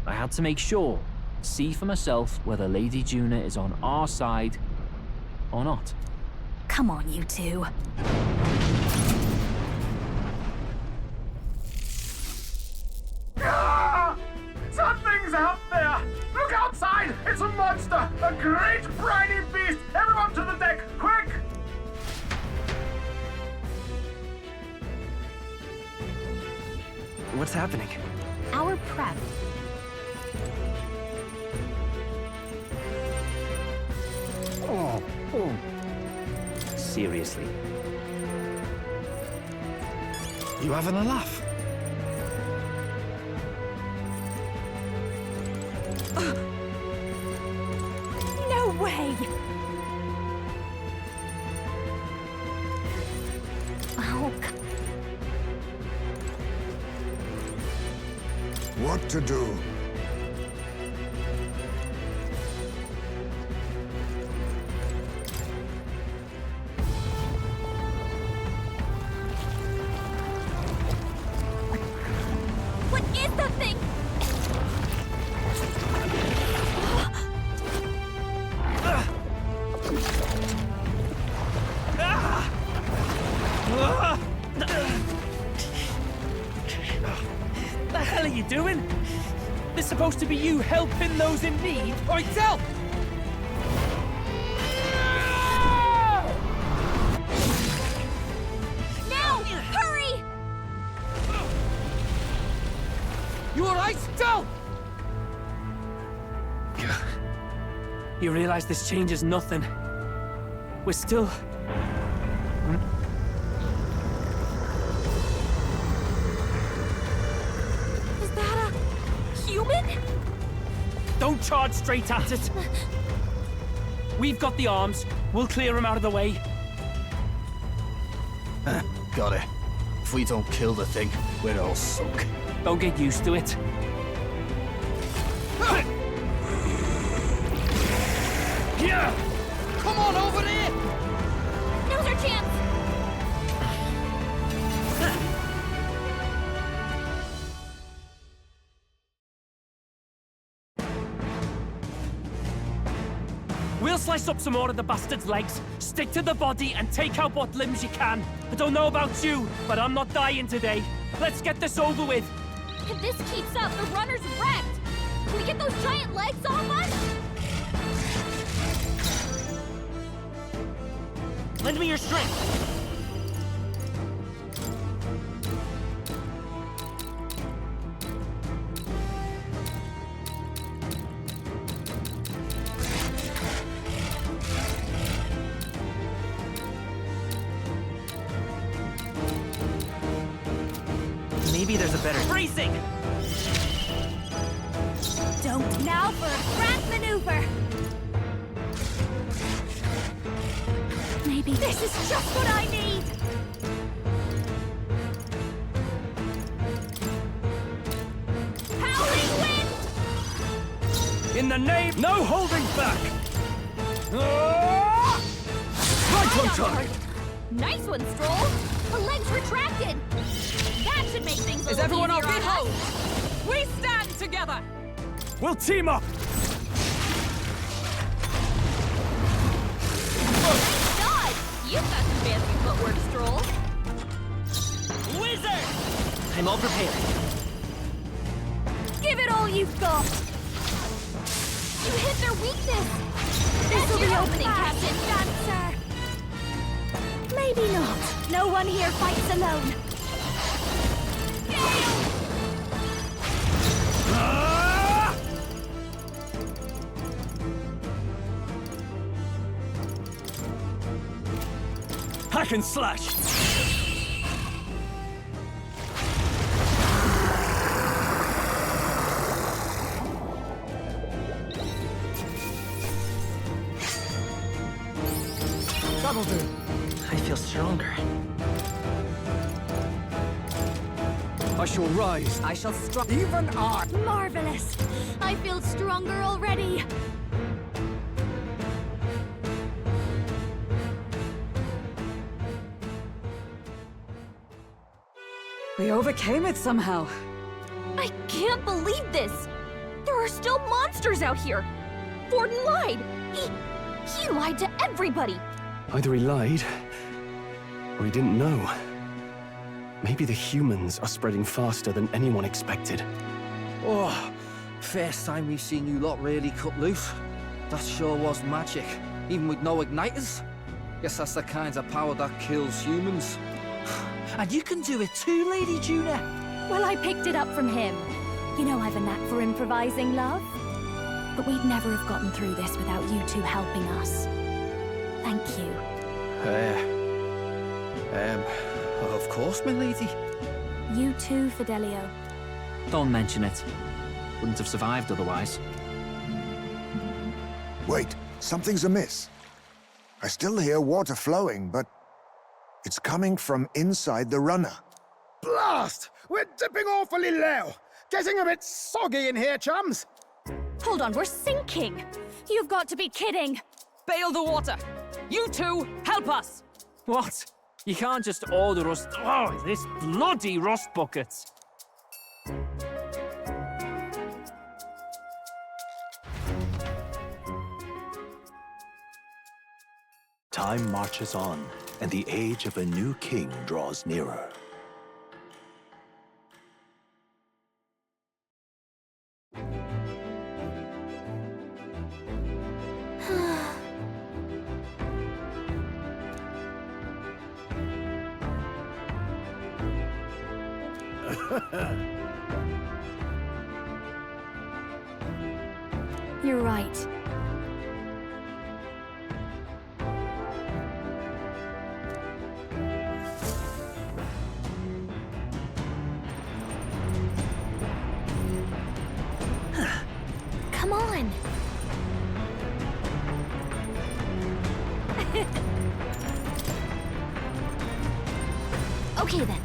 I had to make sure, see for myself whether Lady Juna is on our side or not. Come on, you two. Ah! Something's out there! Look outside! It's a monster! A great briny beast! Everyone to the deck, quick! What's happening? Our prep. Oh. Seriously. You having a laugh? No way! Oh, What to do? what is that thing? The hell are you doing? this supposed to be you helping those in need? Oi, Del! Now! Hurry! You alright, Del? You realize this changes nothing. We're still... Is that a human? Don't charge straight at it. We've got the arms. We'll clear him out of the way. Got it. If we don't kill the thing, we're all sunk. Don't get used to it. Yeah! Come on over there! Now's our chance! We'll slice up some more of the bastard's legs, stick to the body, and take out what limbs you can. I don't know about you, but I'm not dying today. Let's get this over with. If this keeps up, the runner's wrecked! Can we get those giant legs off us? Lend me your strength. Maybe there's a better... Freezing! Don't now for a grand maneuver. Maybe this is just what I need. Howling wind! In the name, no holding back! Right on time! Nice one, Stroll! The legs retracted! That should make things a Is little everyone on easier on behold? us. We stand together! We'll team up! Nice dodge! You've got some fancy footwork, Stroll. Wizard! I'm all prepared. Give it all you've got. You hit their weakness! This'll That's be your opening, opening, Captain Captain! Dancer. Maybe not. No one here fights alone. Hack and slash! That'll do. I feel stronger. I shall rise. I shall strike. Even I. Marvelous. I feel stronger already. We overcame it somehow. I can't believe this! There are still monsters out here! Forden lied! He lied to everybody! Either he lied, or he didn't know. Maybe the humans are spreading faster than anyone expected. Oh, first time we've seen you lot really cut loose. That sure was magic, even with no igniters. Guess that's the kind of power that kills humans. And you can do it too, Lady Juna. Well, I picked it up from him. You know I've a knack for improvising, love. But we'd never have gotten through this without you two helping us. Thank you. Of course, my lady. You too, Fidelio. Don't mention it. Wouldn't have survived otherwise. Wait, something's amiss. I still hear water flowing, but it's coming from inside the runner. Blast! We're dipping awfully low. Getting a bit soggy in here, chums. Hold on, we're sinking. You've got to be kidding. Bail the water. You two, help us. What? You can't just order us... Oh, this bloody rust buckets. Time marches on, and the age of a new king draws nearer. You're right. Come on! Okay then.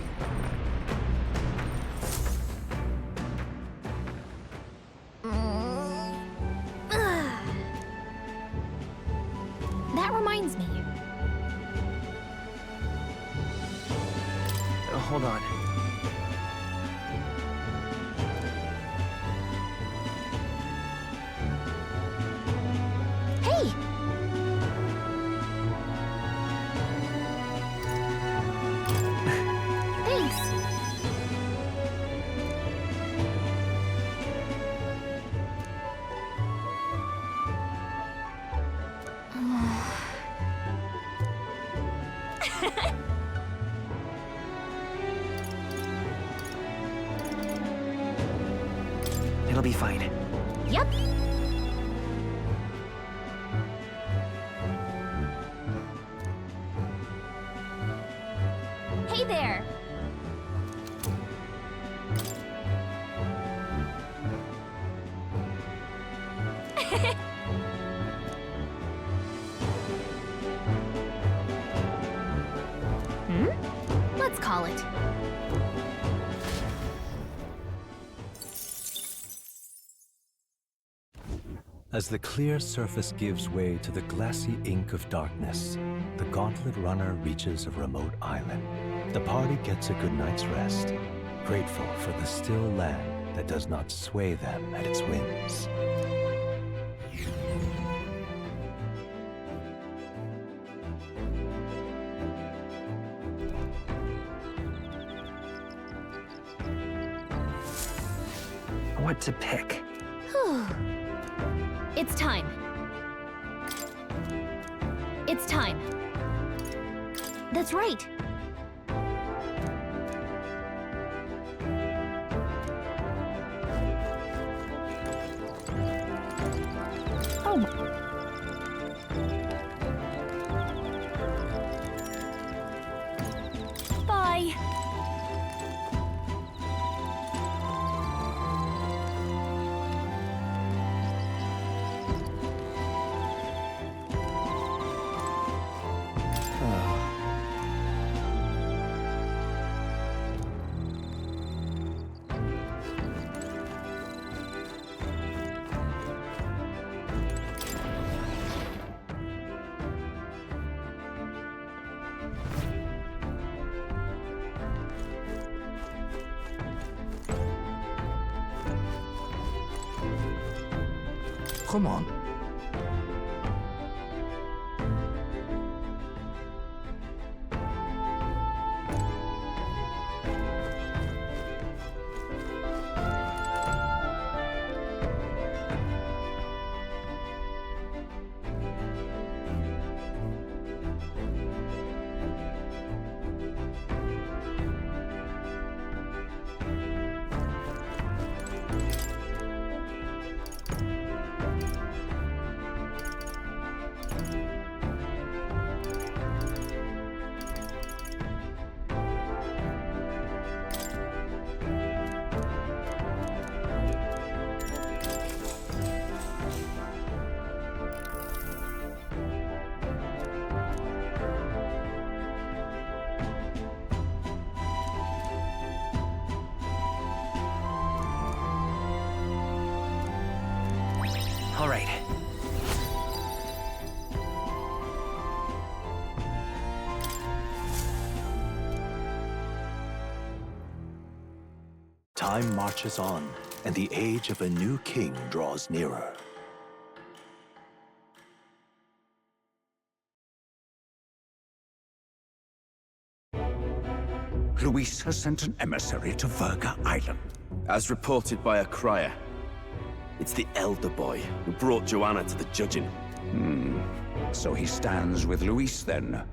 That reminds me. Hold on. Hey! Thanks. It'll be fine. Yep. Hey there. Let's call it. As the clear surface gives way to the glassy ink of darkness, the Gauntlet Runner reaches a remote island. The party gets a good night's rest, grateful for the still land that does not sway them at its whims. What to pick? It's time. It's time. That's right. Oh. Bye. Come on. All right. Time marches on, and the age of a new king draws nearer. Luis has sent an emissary to Verga Island. As reported by a crier. It's the elder boy who brought Joanna to the judging. So he stands with Luis then.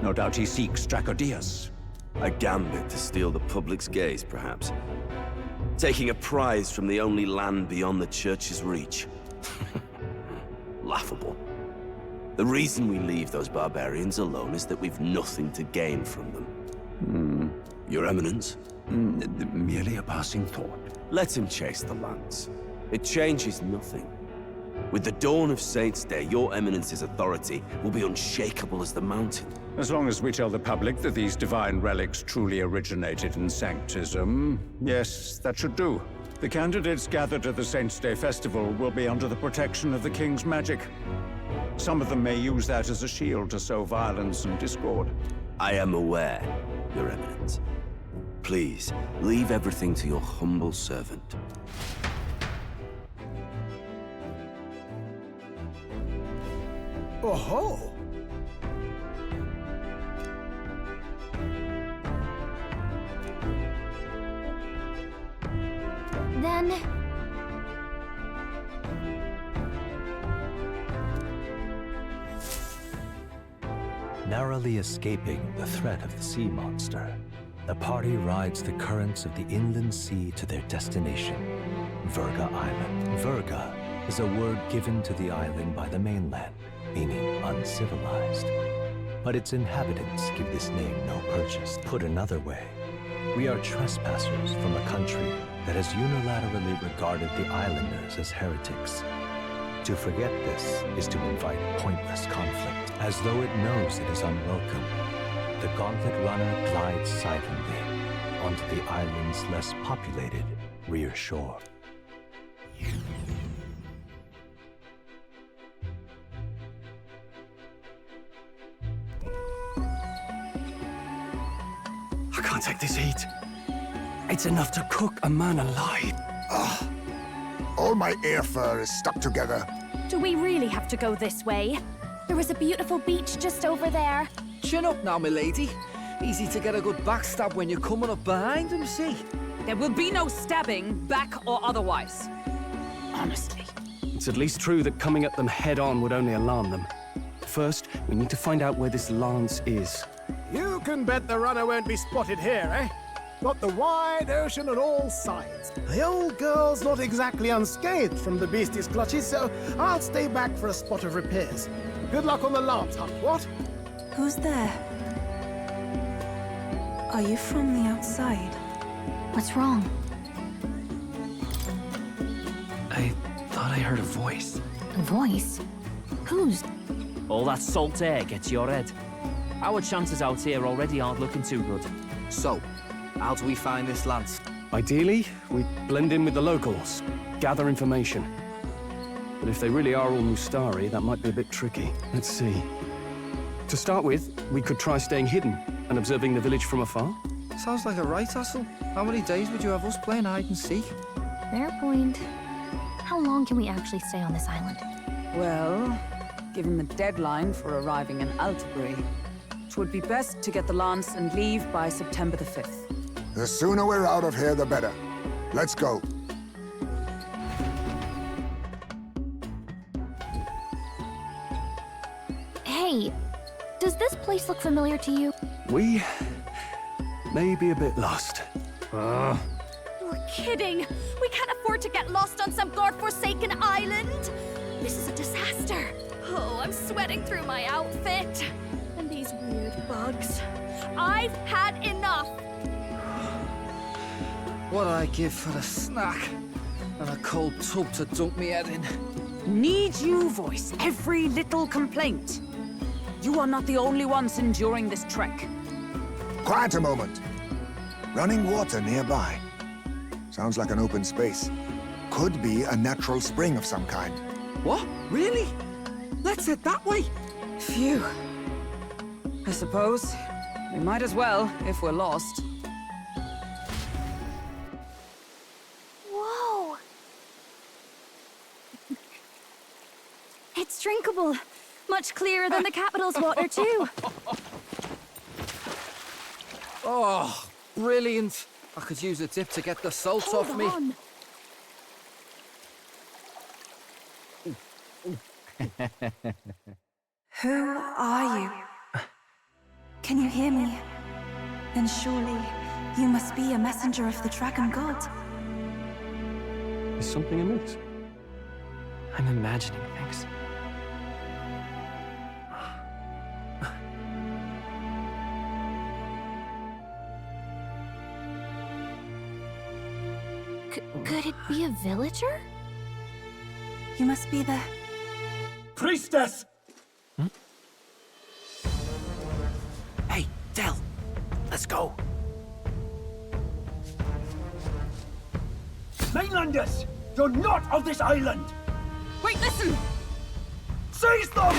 No doubt he seeks Dracodias. A gambit to steal the public's gaze, perhaps. Taking a prize from the only land beyond the church's reach. Laughable. The reason we leave those barbarians alone is that we've nothing to gain from them. Your Eminence? Merely a passing thought. Let him chase the lands. It changes nothing. With the dawn of Saints' Day, your Eminence's authority will be unshakable as the mountain. As long as we tell the public that these divine relics truly originated in Sanctism, yes, that should do. The candidates gathered at the Saints' Day festival will be under the protection of the King's magic. Some of them may use that as a shield to sow violence and discord. I am aware, Your Eminence. Please, leave everything to your humble servant. Oh-ho! Then... Narrowly escaping the threat of the sea monster, the party rides the currents of the inland sea to their destination, Verga Island. Verga is a word given to the island by the mainland, meaning uncivilized. But its inhabitants give this name no purchase. Put another way, we are trespassers from a country that has unilaterally regarded the islanders as heretics. To forget this is to invite pointless conflict, as though it knows it is unwelcome. The Gauntlet Runner glides silently onto the island's less populated rear shore. I can't take this heat. It's enough to cook a man alive. All my air fur is stuck together. Do we really have to go this way? There was a beautiful beach just over there. Chin up now, milady. Easy to get a good backstab when you're coming up behind him, see? There will be no stabbing, back or otherwise. Honestly. It's at least true that coming at them head-on would only alarm them. First, we need to find out where this lance is. You can bet the runner won't be spotted here, eh? Got the wide ocean on all sides. The old girl's not exactly unscathed from the beastie's clutches, so I'll stay back for a spot of repairs. Good luck on the lance hunt, what? Who's there? Are you from the outside? What's wrong? I thought I heard a voice. A voice? Whose? All that salt air gets your head. Our chances out here already aren't looking too good. So, how do we find this lance? Ideally, we blend in with the locals, gather information. But if they really are all Mustari, that might be a bit tricky. Let's see. To start with, we could try staying hidden and observing the village from afar. Sounds like a right hustle. How many days would you have us playing hide and seek? Fair point. How long can we actually stay on this island? Well, given the deadline for arriving in Altabury, it would be best to get the lance and leave by September the 5th. The sooner we're out of here, the better. Let's go. Hey, does this place look familiar to you? We may be a bit lost. You're kidding! We can't afford to get lost on some godforsaken island! This is a disaster! Oh, I'm sweating through my outfit. And these weird bugs. I've had enough! What I give for a snack and a cold tub to dunk me head in. Need you voice every little complaint? You are not the only ones enduring this trek. Quiet a moment. Running water nearby. Sounds like an open space. Could be a natural spring of some kind. What? Really? Let's head that way. Phew. I suppose we might as well if we're lost. Whoa! It's drinkable. Much clearer than the capital's water, too. Oh, brilliant. I could use a dip to get the salt Hold off me. on. Who are you? Can you hear me? Then surely you must be a messenger of the dragon god. Is something amiss? I'm imagining things. Could it be a villager? You must be the... Priestess! Hey, Del, let's go. Mainlanders! You're not of this island! Wait, listen! Seize them!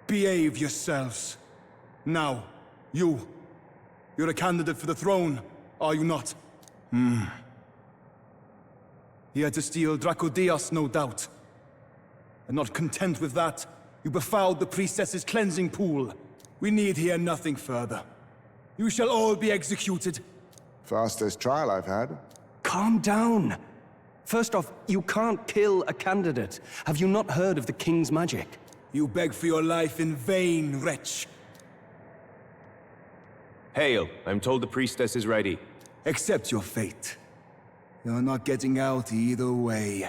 Behave yourselves. Now, you're a candidate for the throne, are you not? Here to steal Dracodios, no doubt. And not content with that, you befouled the priestess's cleansing pool. We need hear nothing further. You shall all be executed. Fastest trial I've had. Calm down. First off, you can't kill a candidate. Have you not heard of the king's magic? You beg for your life in vain, wretch. Hail, I'm told the priestess is ready. Accept your fate. You're not getting out either way.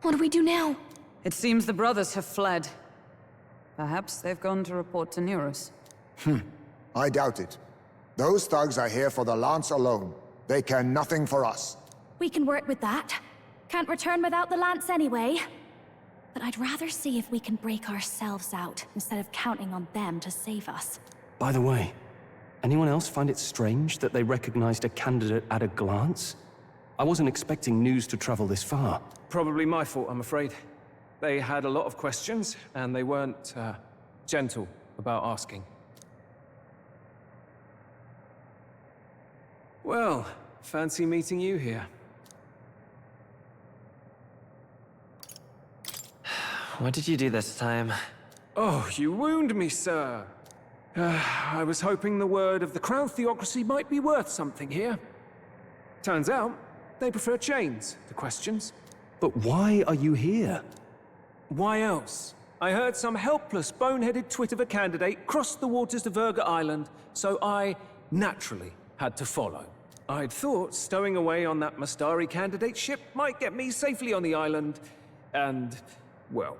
What do we do now? It seems the brothers have fled. Perhaps they've gone to report to Neros. I doubt it. Those thugs are here for the lance alone. They care nothing for us. We can work with that. Can't return without the lance anyway. But I'd rather see if we can break ourselves out, instead of counting on them to save us. By the way, anyone else find it strange that they recognized a candidate at a glance? I wasn't expecting news to travel this far. Probably my fault, I'm afraid. They had a lot of questions, and they weren't, gentle about asking. Well, fancy meeting you here. What did you do this time? Oh, you wound me, sir. I was hoping the word of the Crown Theocracy might be worth something here. Turns out, they prefer chains to questions. But why are you here? Why else? I heard some helpless, boneheaded twit of a candidate cross the waters to Verga Island, so I naturally had to follow. I'd thought stowing away on that Mastari candidate ship might get me safely on the island, and, well...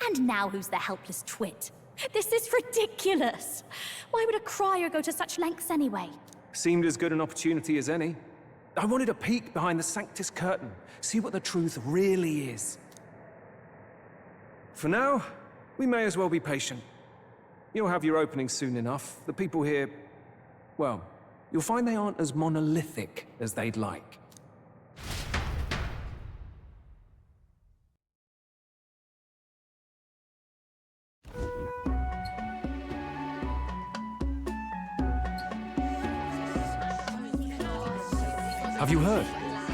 And now who's the helpless twit? This is ridiculous! Why would a crier go to such lengths anyway? Seemed as good an opportunity as any. I wanted a peek behind the Sanctus curtain, see what the truth really is. For now, we may as well be patient. You'll have your opening soon enough. The people here, well, you'll find they aren't as monolithic as they'd like. Have you heard?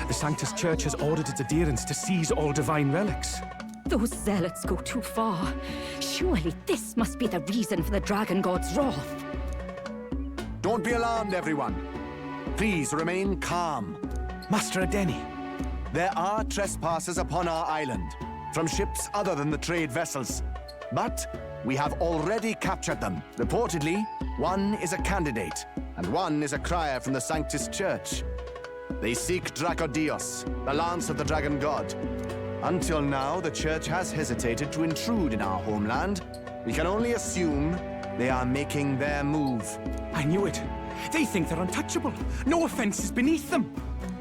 The Sanctus Church has ordered its adherents to seize all divine relics. Those zealots go too far. Surely this must be the reason for the Dragon God's wrath. Don't be alarmed, everyone. Please remain calm. Master Adeni. There are trespassers upon our island, from ships other than the trade vessels. But we have already captured them. Reportedly, one is a candidate, and one is a crier from the Sanctus Church. They seek Dracodios, the lance of the Dragon God. Until now, the Church has hesitated to intrude in our homeland. We can only assume they are making their move. I knew it. They think they're untouchable. No offense is beneath them.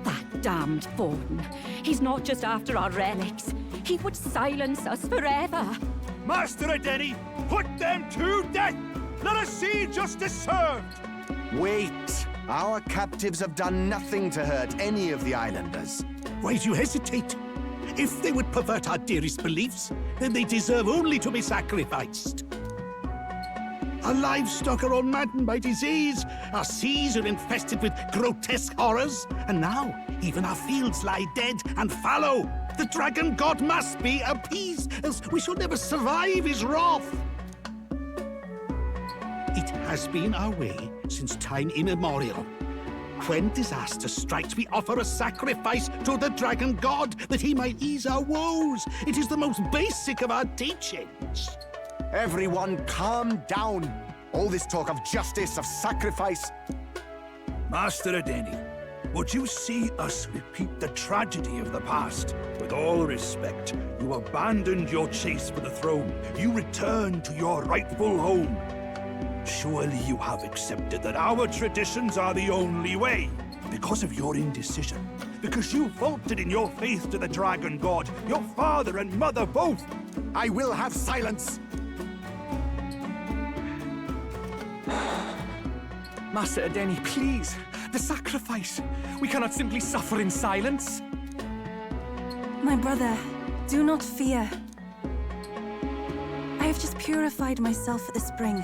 That damned Thorn. He's not just after our relics. He would silence us forever. Master Adeni, put them to death! Let us see justice served! Wait! Our captives have done nothing to hurt any of the islanders. Why do you hesitate? If they would pervert our dearest beliefs, then they deserve only to be sacrificed. Our livestock are all maddened by disease, our seas are infested with grotesque horrors, and now even our fields lie dead and fallow. The Dragon God must be appeased, else we shall never survive his wrath. It has been our way since time immemorial. When disaster strikes, we offer a sacrifice to the dragon god that he might ease our woes. It is the most basic of our teachings. Everyone calm down. All this talk of justice, of sacrifice. Master Adeni, would you see us repeat the tragedy of the past? With all respect, you abandoned your chase for the throne. You returned to your rightful home. Surely you have accepted that our traditions are the only way. Because of your indecision. Because you faltered in your faith to the dragon god. Your father and mother both. I will have silence. Master Adeni, please. The sacrifice. We cannot simply suffer in silence. My brother, do not fear. I have just purified myself for the spring.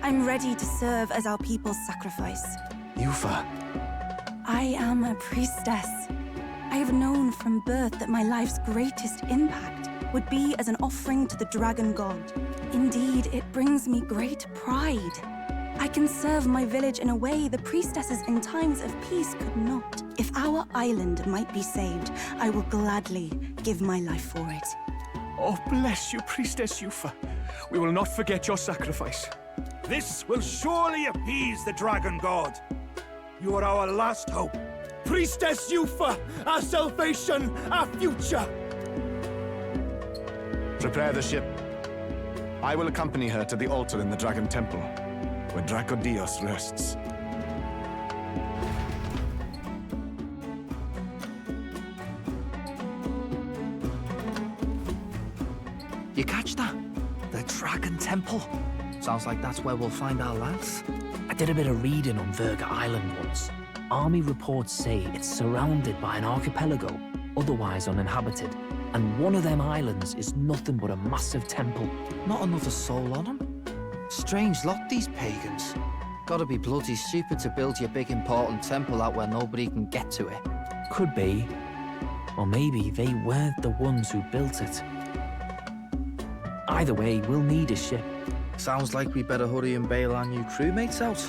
I'm ready to serve as our people's sacrifice. Yufa. I am a priestess. I have known from birth that my life's greatest impact would be as an offering to the dragon god. Indeed, it brings me great pride. I can serve my village in a way the priestesses in times of peace could not. If our island might be saved, I will gladly give my life for it. Oh, bless you, Priestess Yufa. We will not forget your sacrifice. This will surely appease the dragon god. You are our last hope. Priestess Yufa, our salvation, our future! Prepare the ship. I will accompany her to the altar in the Dragon Temple, where Dracodios rests. You catch that? The Dragon Temple. Sounds like that's where we'll find our lads. I did a bit of reading on Verga Island once. Army reports say it's surrounded by an archipelago, otherwise uninhabited. And one of them islands is nothing but a massive temple. Not another soul on them. Strange lot, these pagans. Gotta be bloody stupid to build your big important temple out where nobody can get to it. Could be. Or maybe they weren't the ones who built it. Either way, we'll need a ship. Sounds like we better hurry and bail our new crewmates out.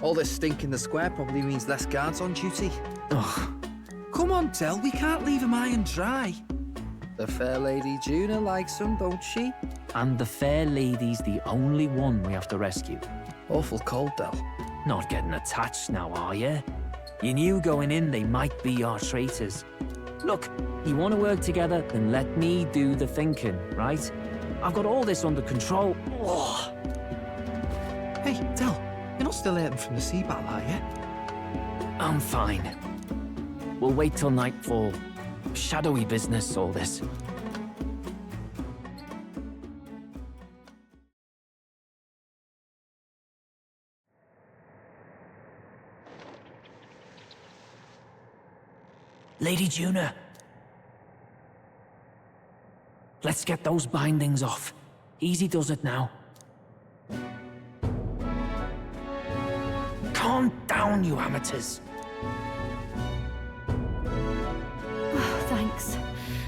All this stink in the square probably means less guards on duty. Ugh. Come on, Del, we can't leave them high and dry. The fair lady Juna likes them, don't she? And the fair lady's the only one we have to rescue. Awful cold, Del. Not getting attached now, are you? You knew going in they might be our traitors. Look, you want to work together, then let me do the thinking, right? I've got all this under control. Oh. Hey, Del, you're not still hurting from the sea battle, are you? I'm fine. We'll wait till nightfall. Shadowy business, all this. Lady Juna. Let's get those bindings off. Easy does it now. Calm down, you amateurs. Oh, thanks.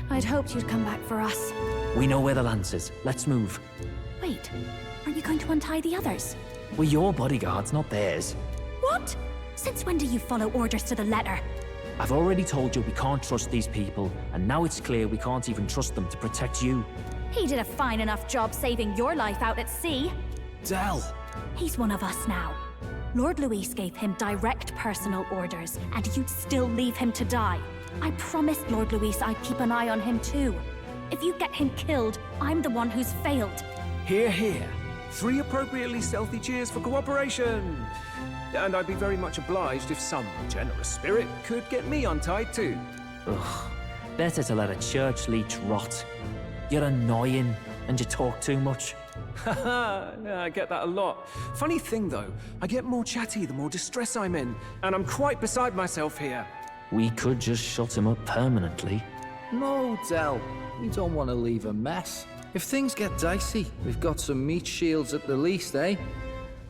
I'd hoped you'd come back for us. We know where the lance is. Let's move. Wait, aren't you going to untie the others? We're your bodyguards, not theirs. What? Since when do you follow orders to the letter? I've already told you we can't trust these people, and now it's clear we can't even trust them to protect you. He did a fine enough job saving your life out at sea. Del! He's one of us now. Lord Luis gave him direct personal orders, and you'd still leave him to die. I promised Lord Luis I'd keep an eye on him too. If you get him killed, I'm the one who's failed. Hear, hear. 3 appropriately stealthy cheers for cooperation. And I'd be very much obliged if some generous spirit could get me untied too. Ugh. Better to let a church leech rot. You're annoying, and you talk too much. Haha, yeah, I get that a lot. Funny thing though, I get more chatty the more distress I'm in, and I'm quite beside myself here. We could just shut him up permanently. No, Del. We don't want to leave a mess. If things get dicey, we've got some meat shields at the least, eh?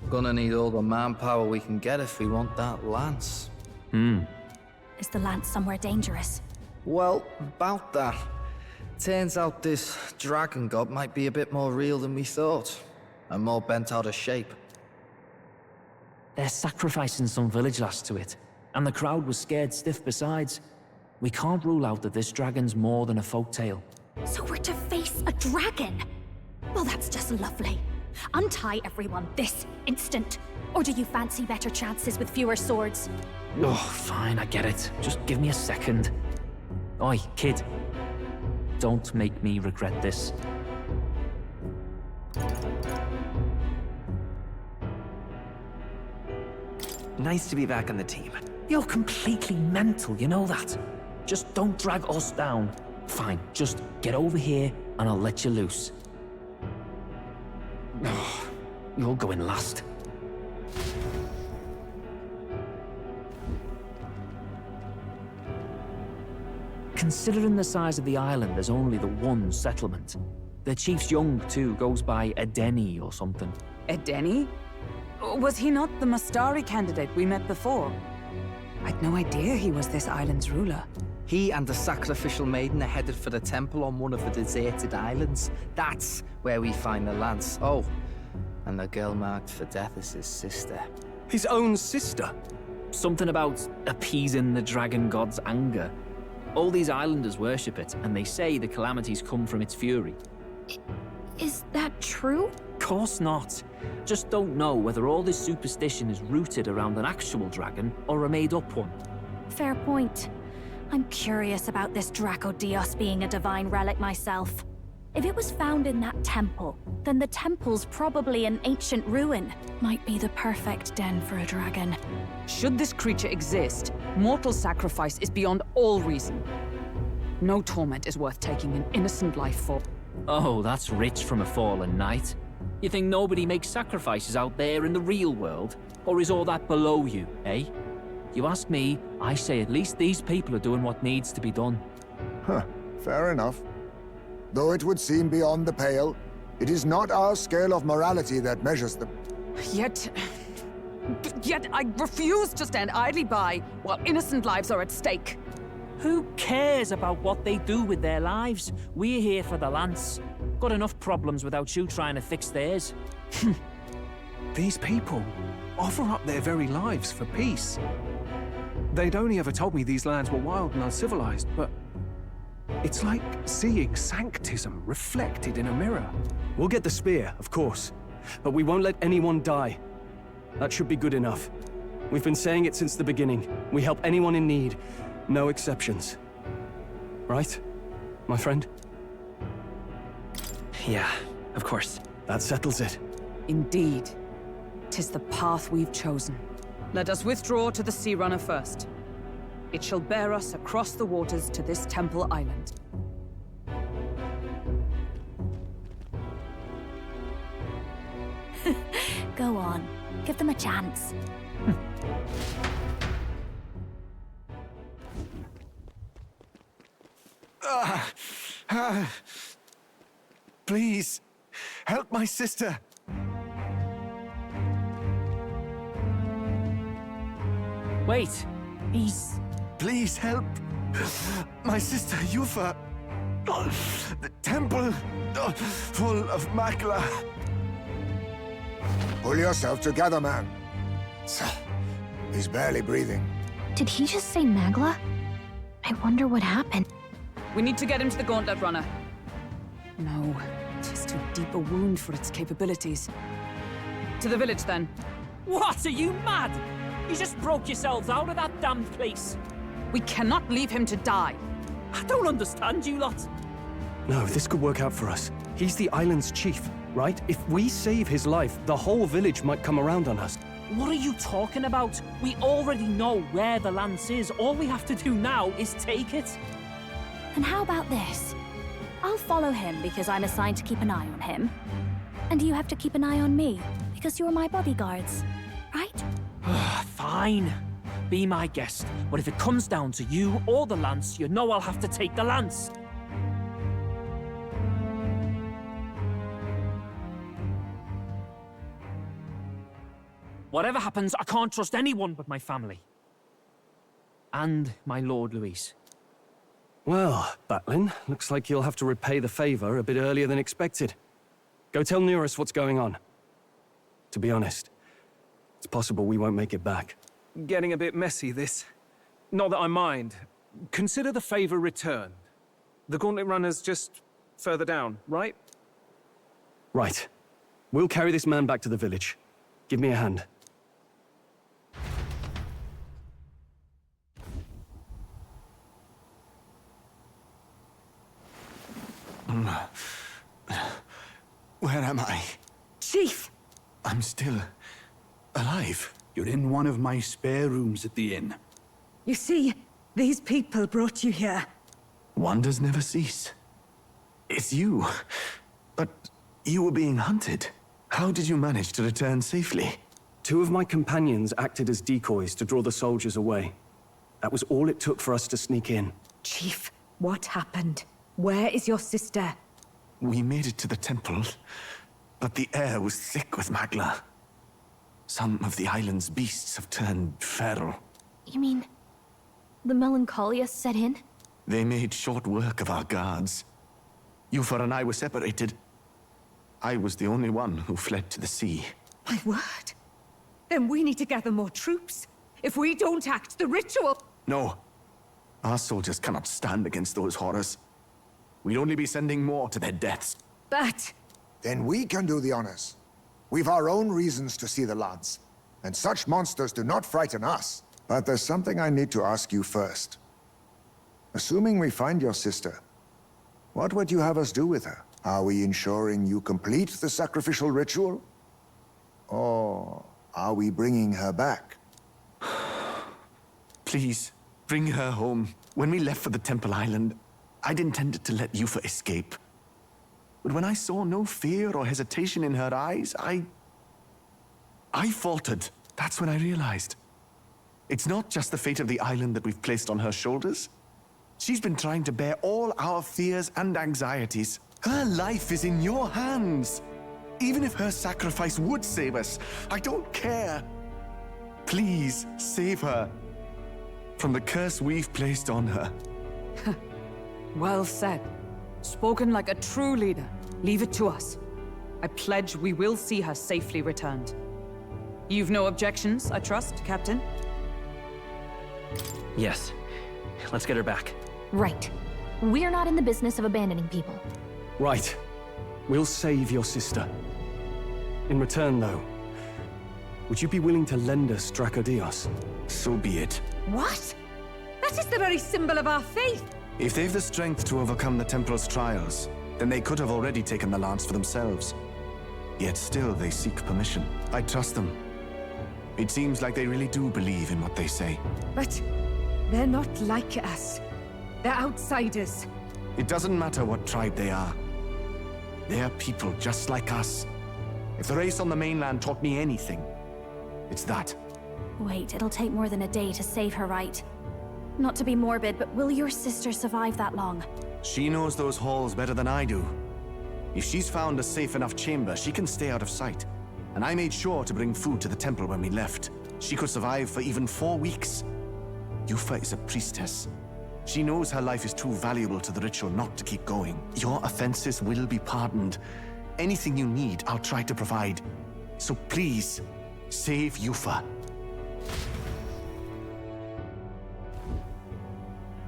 Gonna need all the manpower we can get if we want that lance. Is the lance somewhere dangerous? Well, about that. Turns out this dragon god might be a bit more real than we thought. And more bent out of shape. They're sacrificing some village lass to it. And the crowd was scared stiff besides. We can't rule out that this dragon's more than a folktale. So we're to face a dragon? Well, that's just lovely. Untie everyone this instant. Or do you fancy better chances with fewer swords? Oh, fine, I get it. Just give me a second. Oi, kid. Don't make me regret this. Nice to be back on the team. You're completely mental, you know that? Just don't drag us down. Fine, just get over here and I'll let you loose. Oh, you're going last. Considering the size of the island, there's only the one settlement. The chief's young, too, goes by Edeni or something. Edeni? Was he not the Mastari candidate we met before? I'd no idea he was this island's ruler. He and the sacrificial maiden are headed for the temple on one of the deserted islands. That's where we find the lance. Oh, and the girl marked for death is his sister. His own sister? Something about appeasing the dragon god's anger. All these islanders worship it, and they say the calamities come from its fury. Is that true? Course not. Just don't know whether all this superstition is rooted around an actual dragon or a made-up one. Fair point. I'm curious about this Dracodios being a divine relic myself. If it was found in that temple, then the temple's probably an ancient ruin. Might be the perfect den for a dragon. Should this creature exist, mortal sacrifice is beyond all reason. No torment is worth taking an innocent life for. Oh, that's rich from a fallen knight. You think nobody makes sacrifices out there in the real world? Or is all that below you, eh? You ask me, I say at least these people are doing what needs to be done. Huh, fair enough. Though it would seem beyond the pale, it is not our scale of morality that measures them. Yet I refuse to stand idly by while innocent lives are at stake. Who cares about what they do with their lives? We're here for the lance. Got enough problems without you trying to fix theirs. These people offer up their very lives for peace. They'd only ever told me these lands were wild and uncivilized, but it's like seeing sanctism reflected in a mirror. We'll get the spear, of course, but we won't let anyone die. That should be good enough. We've been saying it since the beginning. We help anyone in need, no exceptions. Right, my friend? Yeah, of course. That settles it. Indeed. 'Tis the path we've chosen. Let us withdraw to the Sea Runner first. It shall bear us across the waters to this temple island. Go on. Give them a chance. Please, help my sister. Wait, he's... Please help. My sister Yufa. The temple full of Makla. Pull yourself together, man. He's barely breathing. Did he just say Magla? I wonder what happened. We need to get him to the Gauntlet Runner. No, 'tis too deep a wound for its capabilities. To the village, then. What, are you mad? You just broke yourselves out of that damned place. We cannot leave him to die. I don't understand you lot. No, this could work out for us. He's the island's chief, right? If we save his life, the whole village might come around on us. What are you talking about? We already know where the lance is. All we have to do now is take it. And how about this? I'll follow him because I'm assigned to keep an eye on him. And you have to keep an eye on me because you're my bodyguards, right? Fine. Be my guest. But if it comes down to you or the lance, you know I'll have to take the lance. Whatever happens, I can't trust anyone but my family. And my Lord Luis. Well, Batlin, looks like you'll have to repay the favor a bit earlier than expected. Go tell Nearest what's going on. To be honest, it's possible we won't make it back. getting a bit messy, this. Not that I mind. Consider the favor returned. The Gauntlet Runner's just further down, right? Right. We'll carry this man back to the village. Give me a hand. Where am I? Chief! I'm still alive. You're in one of my spare rooms at the inn. You see, these people brought you here. Wonders never cease. It's you. But you were being hunted. How did you manage to return safely? 2 of my companions acted as decoys to draw the soldiers away. That was all it took for us to sneak in. Chief, what happened? Where is your sister? We made it to the temple, but the air was thick with magla. Some of the island's beasts have turned feral. You mean the melancholia set in? They made short work of our guards. Yufa and I were separated. I was the only one who fled to the sea. My word. Then we need to gather more troops. If we don't act, the ritual... No. Our soldiers cannot stand against those horrors. We'd only be sending more to their deaths. But... Then we can do the honors. We've our own reasons to see the lads. And such monsters do not frighten us. But there's something I need to ask you first. Assuming we find your sister, what would you have us do with her? Are we ensuring you complete the sacrificial ritual? Or are we bringing her back? Please, bring her home. When we left for the Temple Island, I'd intended to let Yufa escape. But when I saw no fear or hesitation in her eyes, I faltered. That's when I realized. It's not just the fate of the island that we've placed on her shoulders. She's been trying to bear all our fears and anxieties. Her life is in your hands. Even if her sacrifice would save us, I don't care. Please, save her from the curse we've placed on her. Well said. Spoken like a true leader. Leave it to us. I pledge we will see her safely returned. You've no objections, I trust, Captain? Yes. Let's get her back. Right. We're not in the business of abandoning people. Right. We'll save your sister. In return, though, would you be willing to lend us Dracodios? So be it. What? That is the very symbol of our faith! If they've the strength to overcome the Templars' trials, then they could have already taken the lance for themselves. Yet still they seek permission. I trust them. It seems like they really do believe in what they say. But they're not like us. They're outsiders. It doesn't matter what tribe they are. They're people just like us. If the race on the mainland taught me anything, it's that. Wait, it'll take more than a day to save her, right? Not to be morbid, but will your sister survive that long? She knows those halls better than I do. If she's found a safe enough chamber, she can stay out of sight. And I made sure to bring food to the temple when we left. She could survive for even 4 weeks. Yufa is a priestess. She knows her life is too valuable to the ritual not to keep going. Your offenses will be pardoned. Anything you need, I'll try to provide. So please, save Yufa.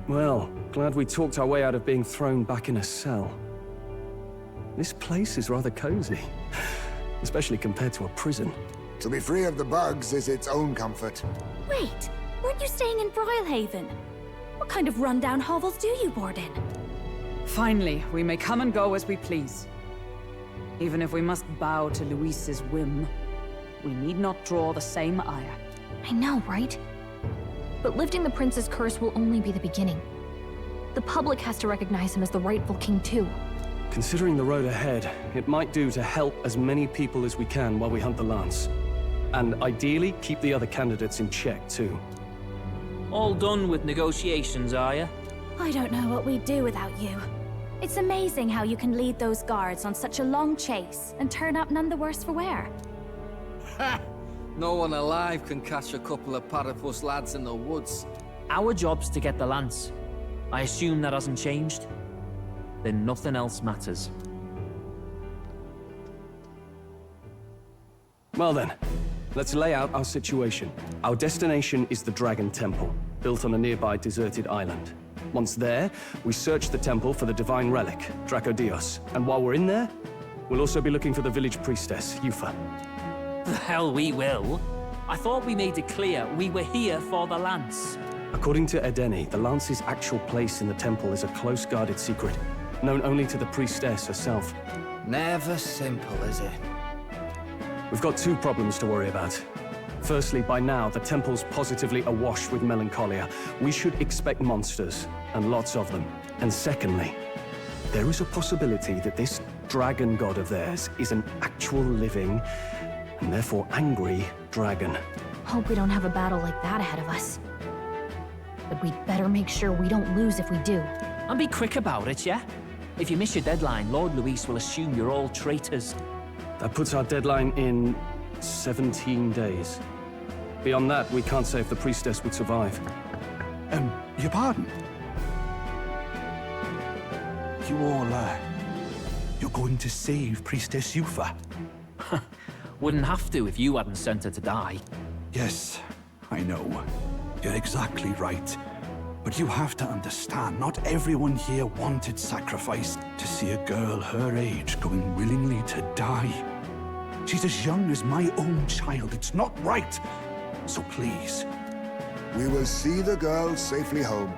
Well, glad we talked our way out of being thrown back in a cell. This place is rather cozy, especially compared to a prison. To be free of the bugs is its own comfort. Wait, weren't you staying in Broilhaven? What kind of rundown hovels do you board in? Finally, we may come and go as we please. Even if we must bow to Luis's whim, we need not draw the same ire. I know, right? But lifting the prince's curse will only be the beginning. The public has to recognize him as the rightful king too. Considering the road ahead, it might do to help as many people as we can while we hunt the lance. And ideally, keep the other candidates in check too. All done with negotiations, are you? I don't know what we'd do without you. It's amazing how you can lead those guards on such a long chase and turn up none the worse for wear. Ha! No one alive can catch a couple of Peripherals lads in the woods. Our job's to get the lance. I assume that hasn't changed? Then nothing else matters. Well then, Let's lay out our situation. Our destination is the Dragon Temple, built on a nearby deserted island. Once there, we search the temple for the divine relic, Dracodios. And while we're in there, we'll also be looking for the village priestess, Yufa. The hell we will. I thought we made it clear we were here for the lance. According to Edeni, the lance's actual place in the temple is a close-guarded secret, known only to the priestess herself. Never simple, is it? We've got two problems to worry about. Firstly, by now, the temple's positively awash with melancholia. We should expect monsters, and lots of them. And secondly, there is a possibility that this dragon god of theirs is an actual living, and therefore angry, dragon. Hope we don't have a battle like that ahead of us. But we'd better make sure we don't lose if we do. And be quick about it, yeah? If you miss your deadline, Lord Luis will assume you're all traitors. That puts our deadline in 17 days. Beyond that, we can't say if the priestess would survive. Your pardon? You all, you're going to save Priestess Yufa? Wouldn't have to if you hadn't sent her to die. Yes, I know. You're exactly right. But you have to understand, not everyone here wanted sacrifice. To see a girl her age going willingly to die. She's as young as my own child. It's not right. So please. We will see the girl safely home.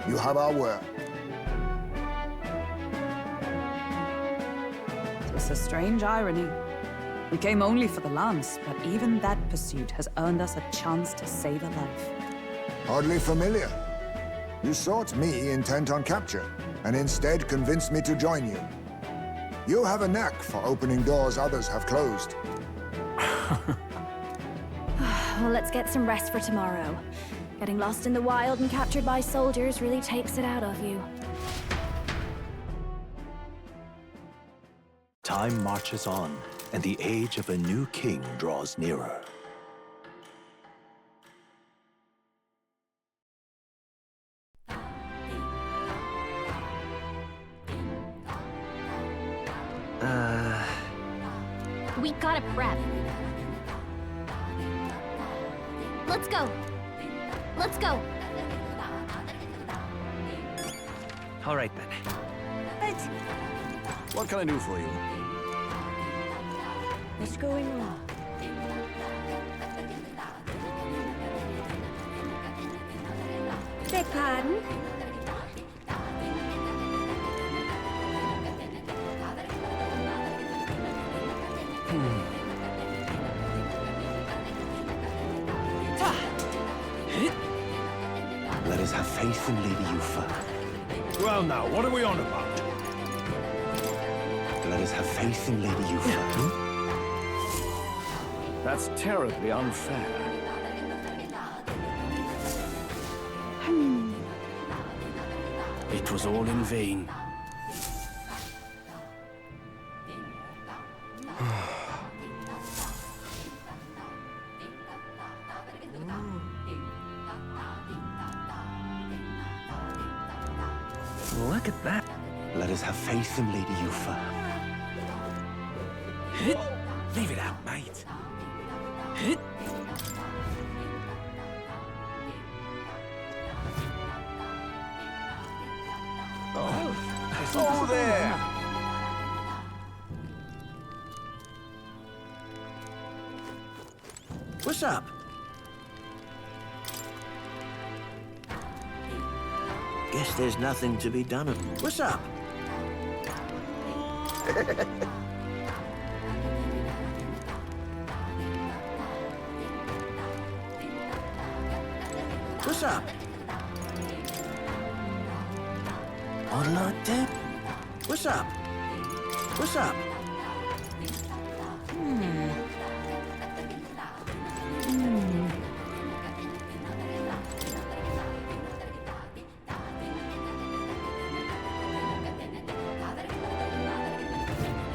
You have our word. It's a strange irony. We came only for the lance, but even that pursuit has earned us a chance to save a life. Hardly familiar. You sought me intent on capture, and instead convinced me to join you. You have a knack for opening doors others have closed. Well, let's get some rest for tomorrow. Getting lost in the wild and captured by soldiers really takes it out of you. Time marches on, and the age of a new king draws nearer. We gotta prep. Let's go. Let's go. All right, then. What can I do for you? What's going on? Beg pardon? Let us have faith in Lady Yufa. Well now, what are we on about? Let us have faith in Lady Yufa. That's terribly unfair. It was all in vain. Look at that. Let us have faith in Lady Yufa. Leave it out, mate. Oh, there! What's up? Guess there's nothing to be done. What's up? What's up? Unlocked? What's up? What's up?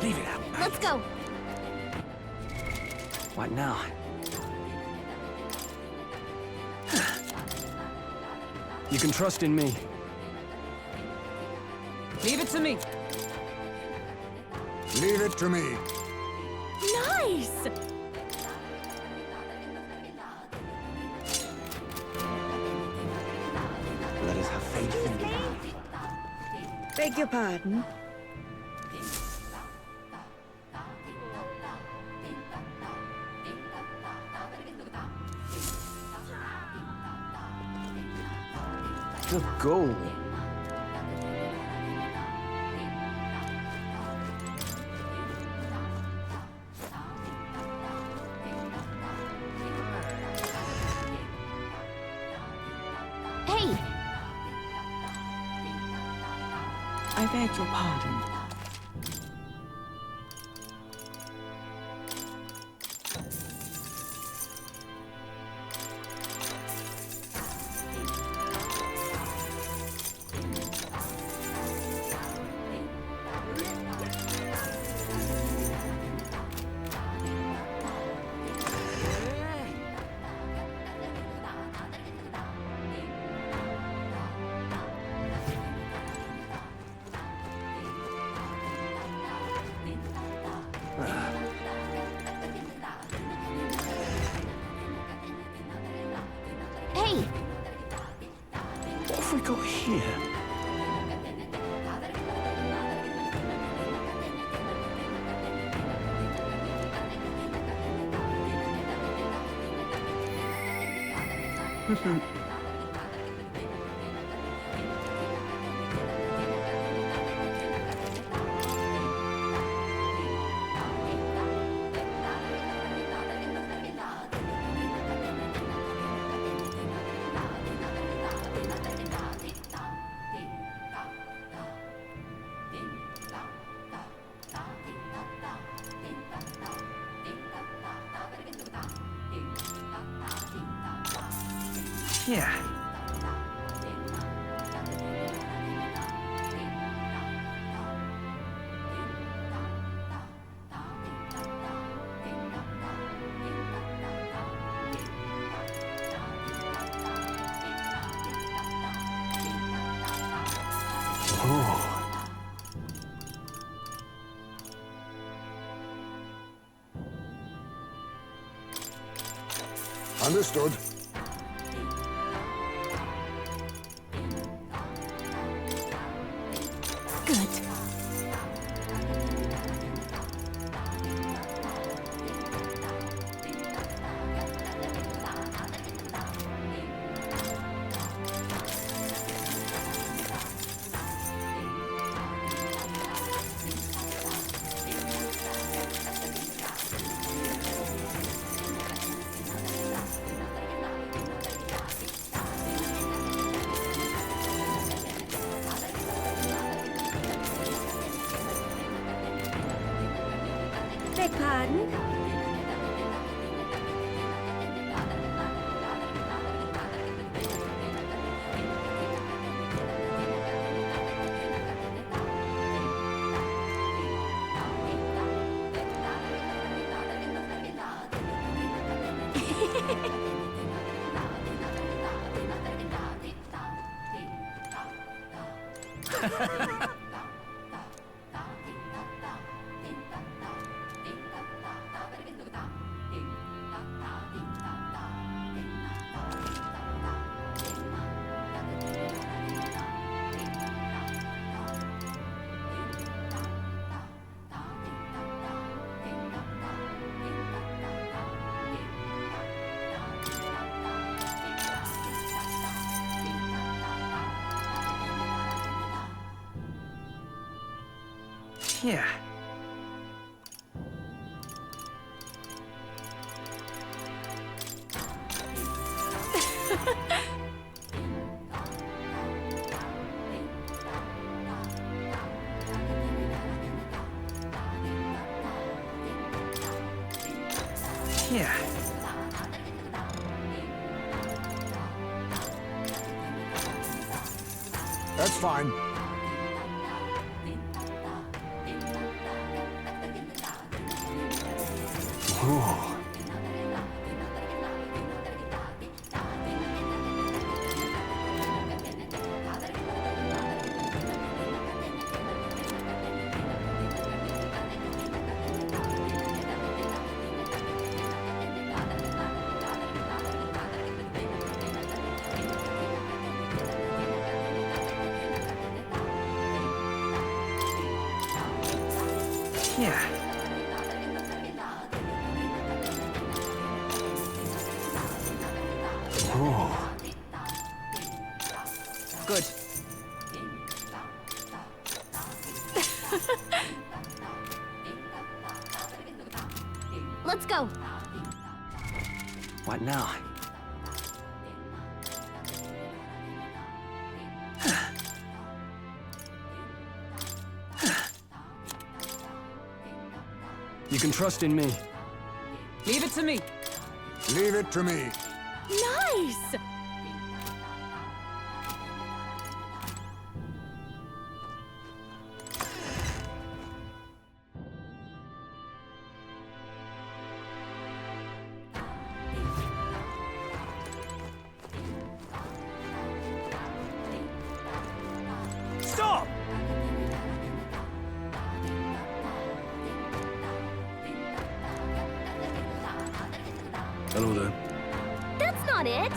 Leave it out, mate. Let's go. What now? You can trust in me. Leave it to me. Leave it to me. Nice! Beg your pardon? Good goal. Hey! I beg your pardon. Hey! What have we got here? Yeah. Understood. Good. Beg pardon? Yeah. Yeah. That's fine. Ooh. Yeah. Oh. Good. Let's go. What now? You can trust in me. Leave it to me. Leave it to me. Nice! Stop! Hello there. That's not it.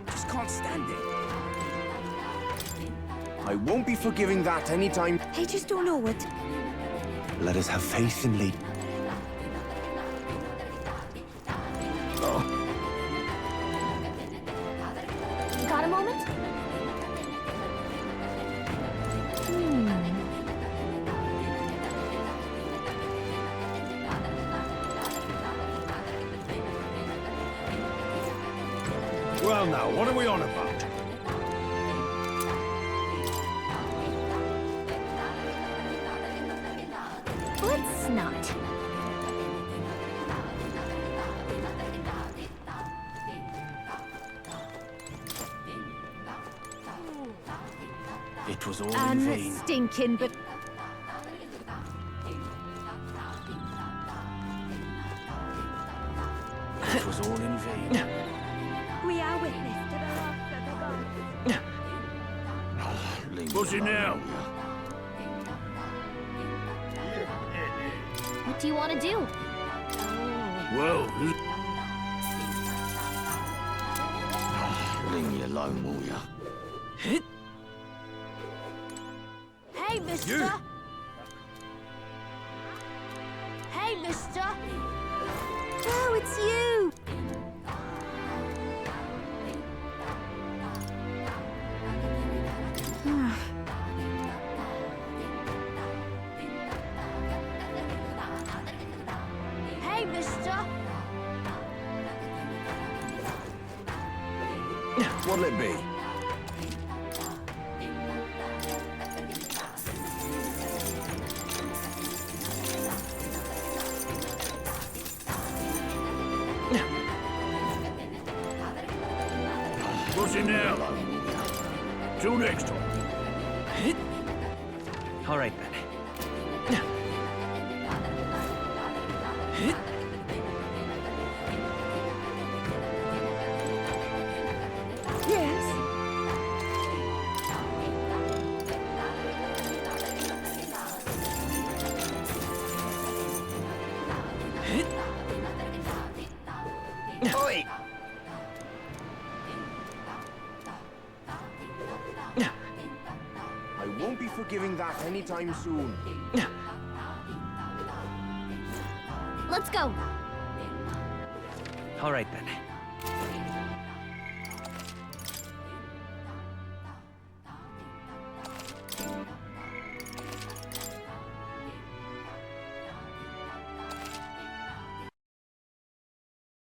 Just can't stand it. I won't be forgiving that anytime. I just don't know it. Let us have faith in Lee. Got a moment? Well now, what are we on about? Let's not. It was all in vain. Stinking, but It was all in vain. We are witness to the loss of the gods. What's it now? What do you want to do? Well, Leave me alone, will ya? Hey, mister! Hey, mister! Oh, it's you! Hey, mister! What'll it be? what's it now? Till next time. All right, then. Yes. Oi! I won't be forgiving that anytime soon. Let's go. All right, then.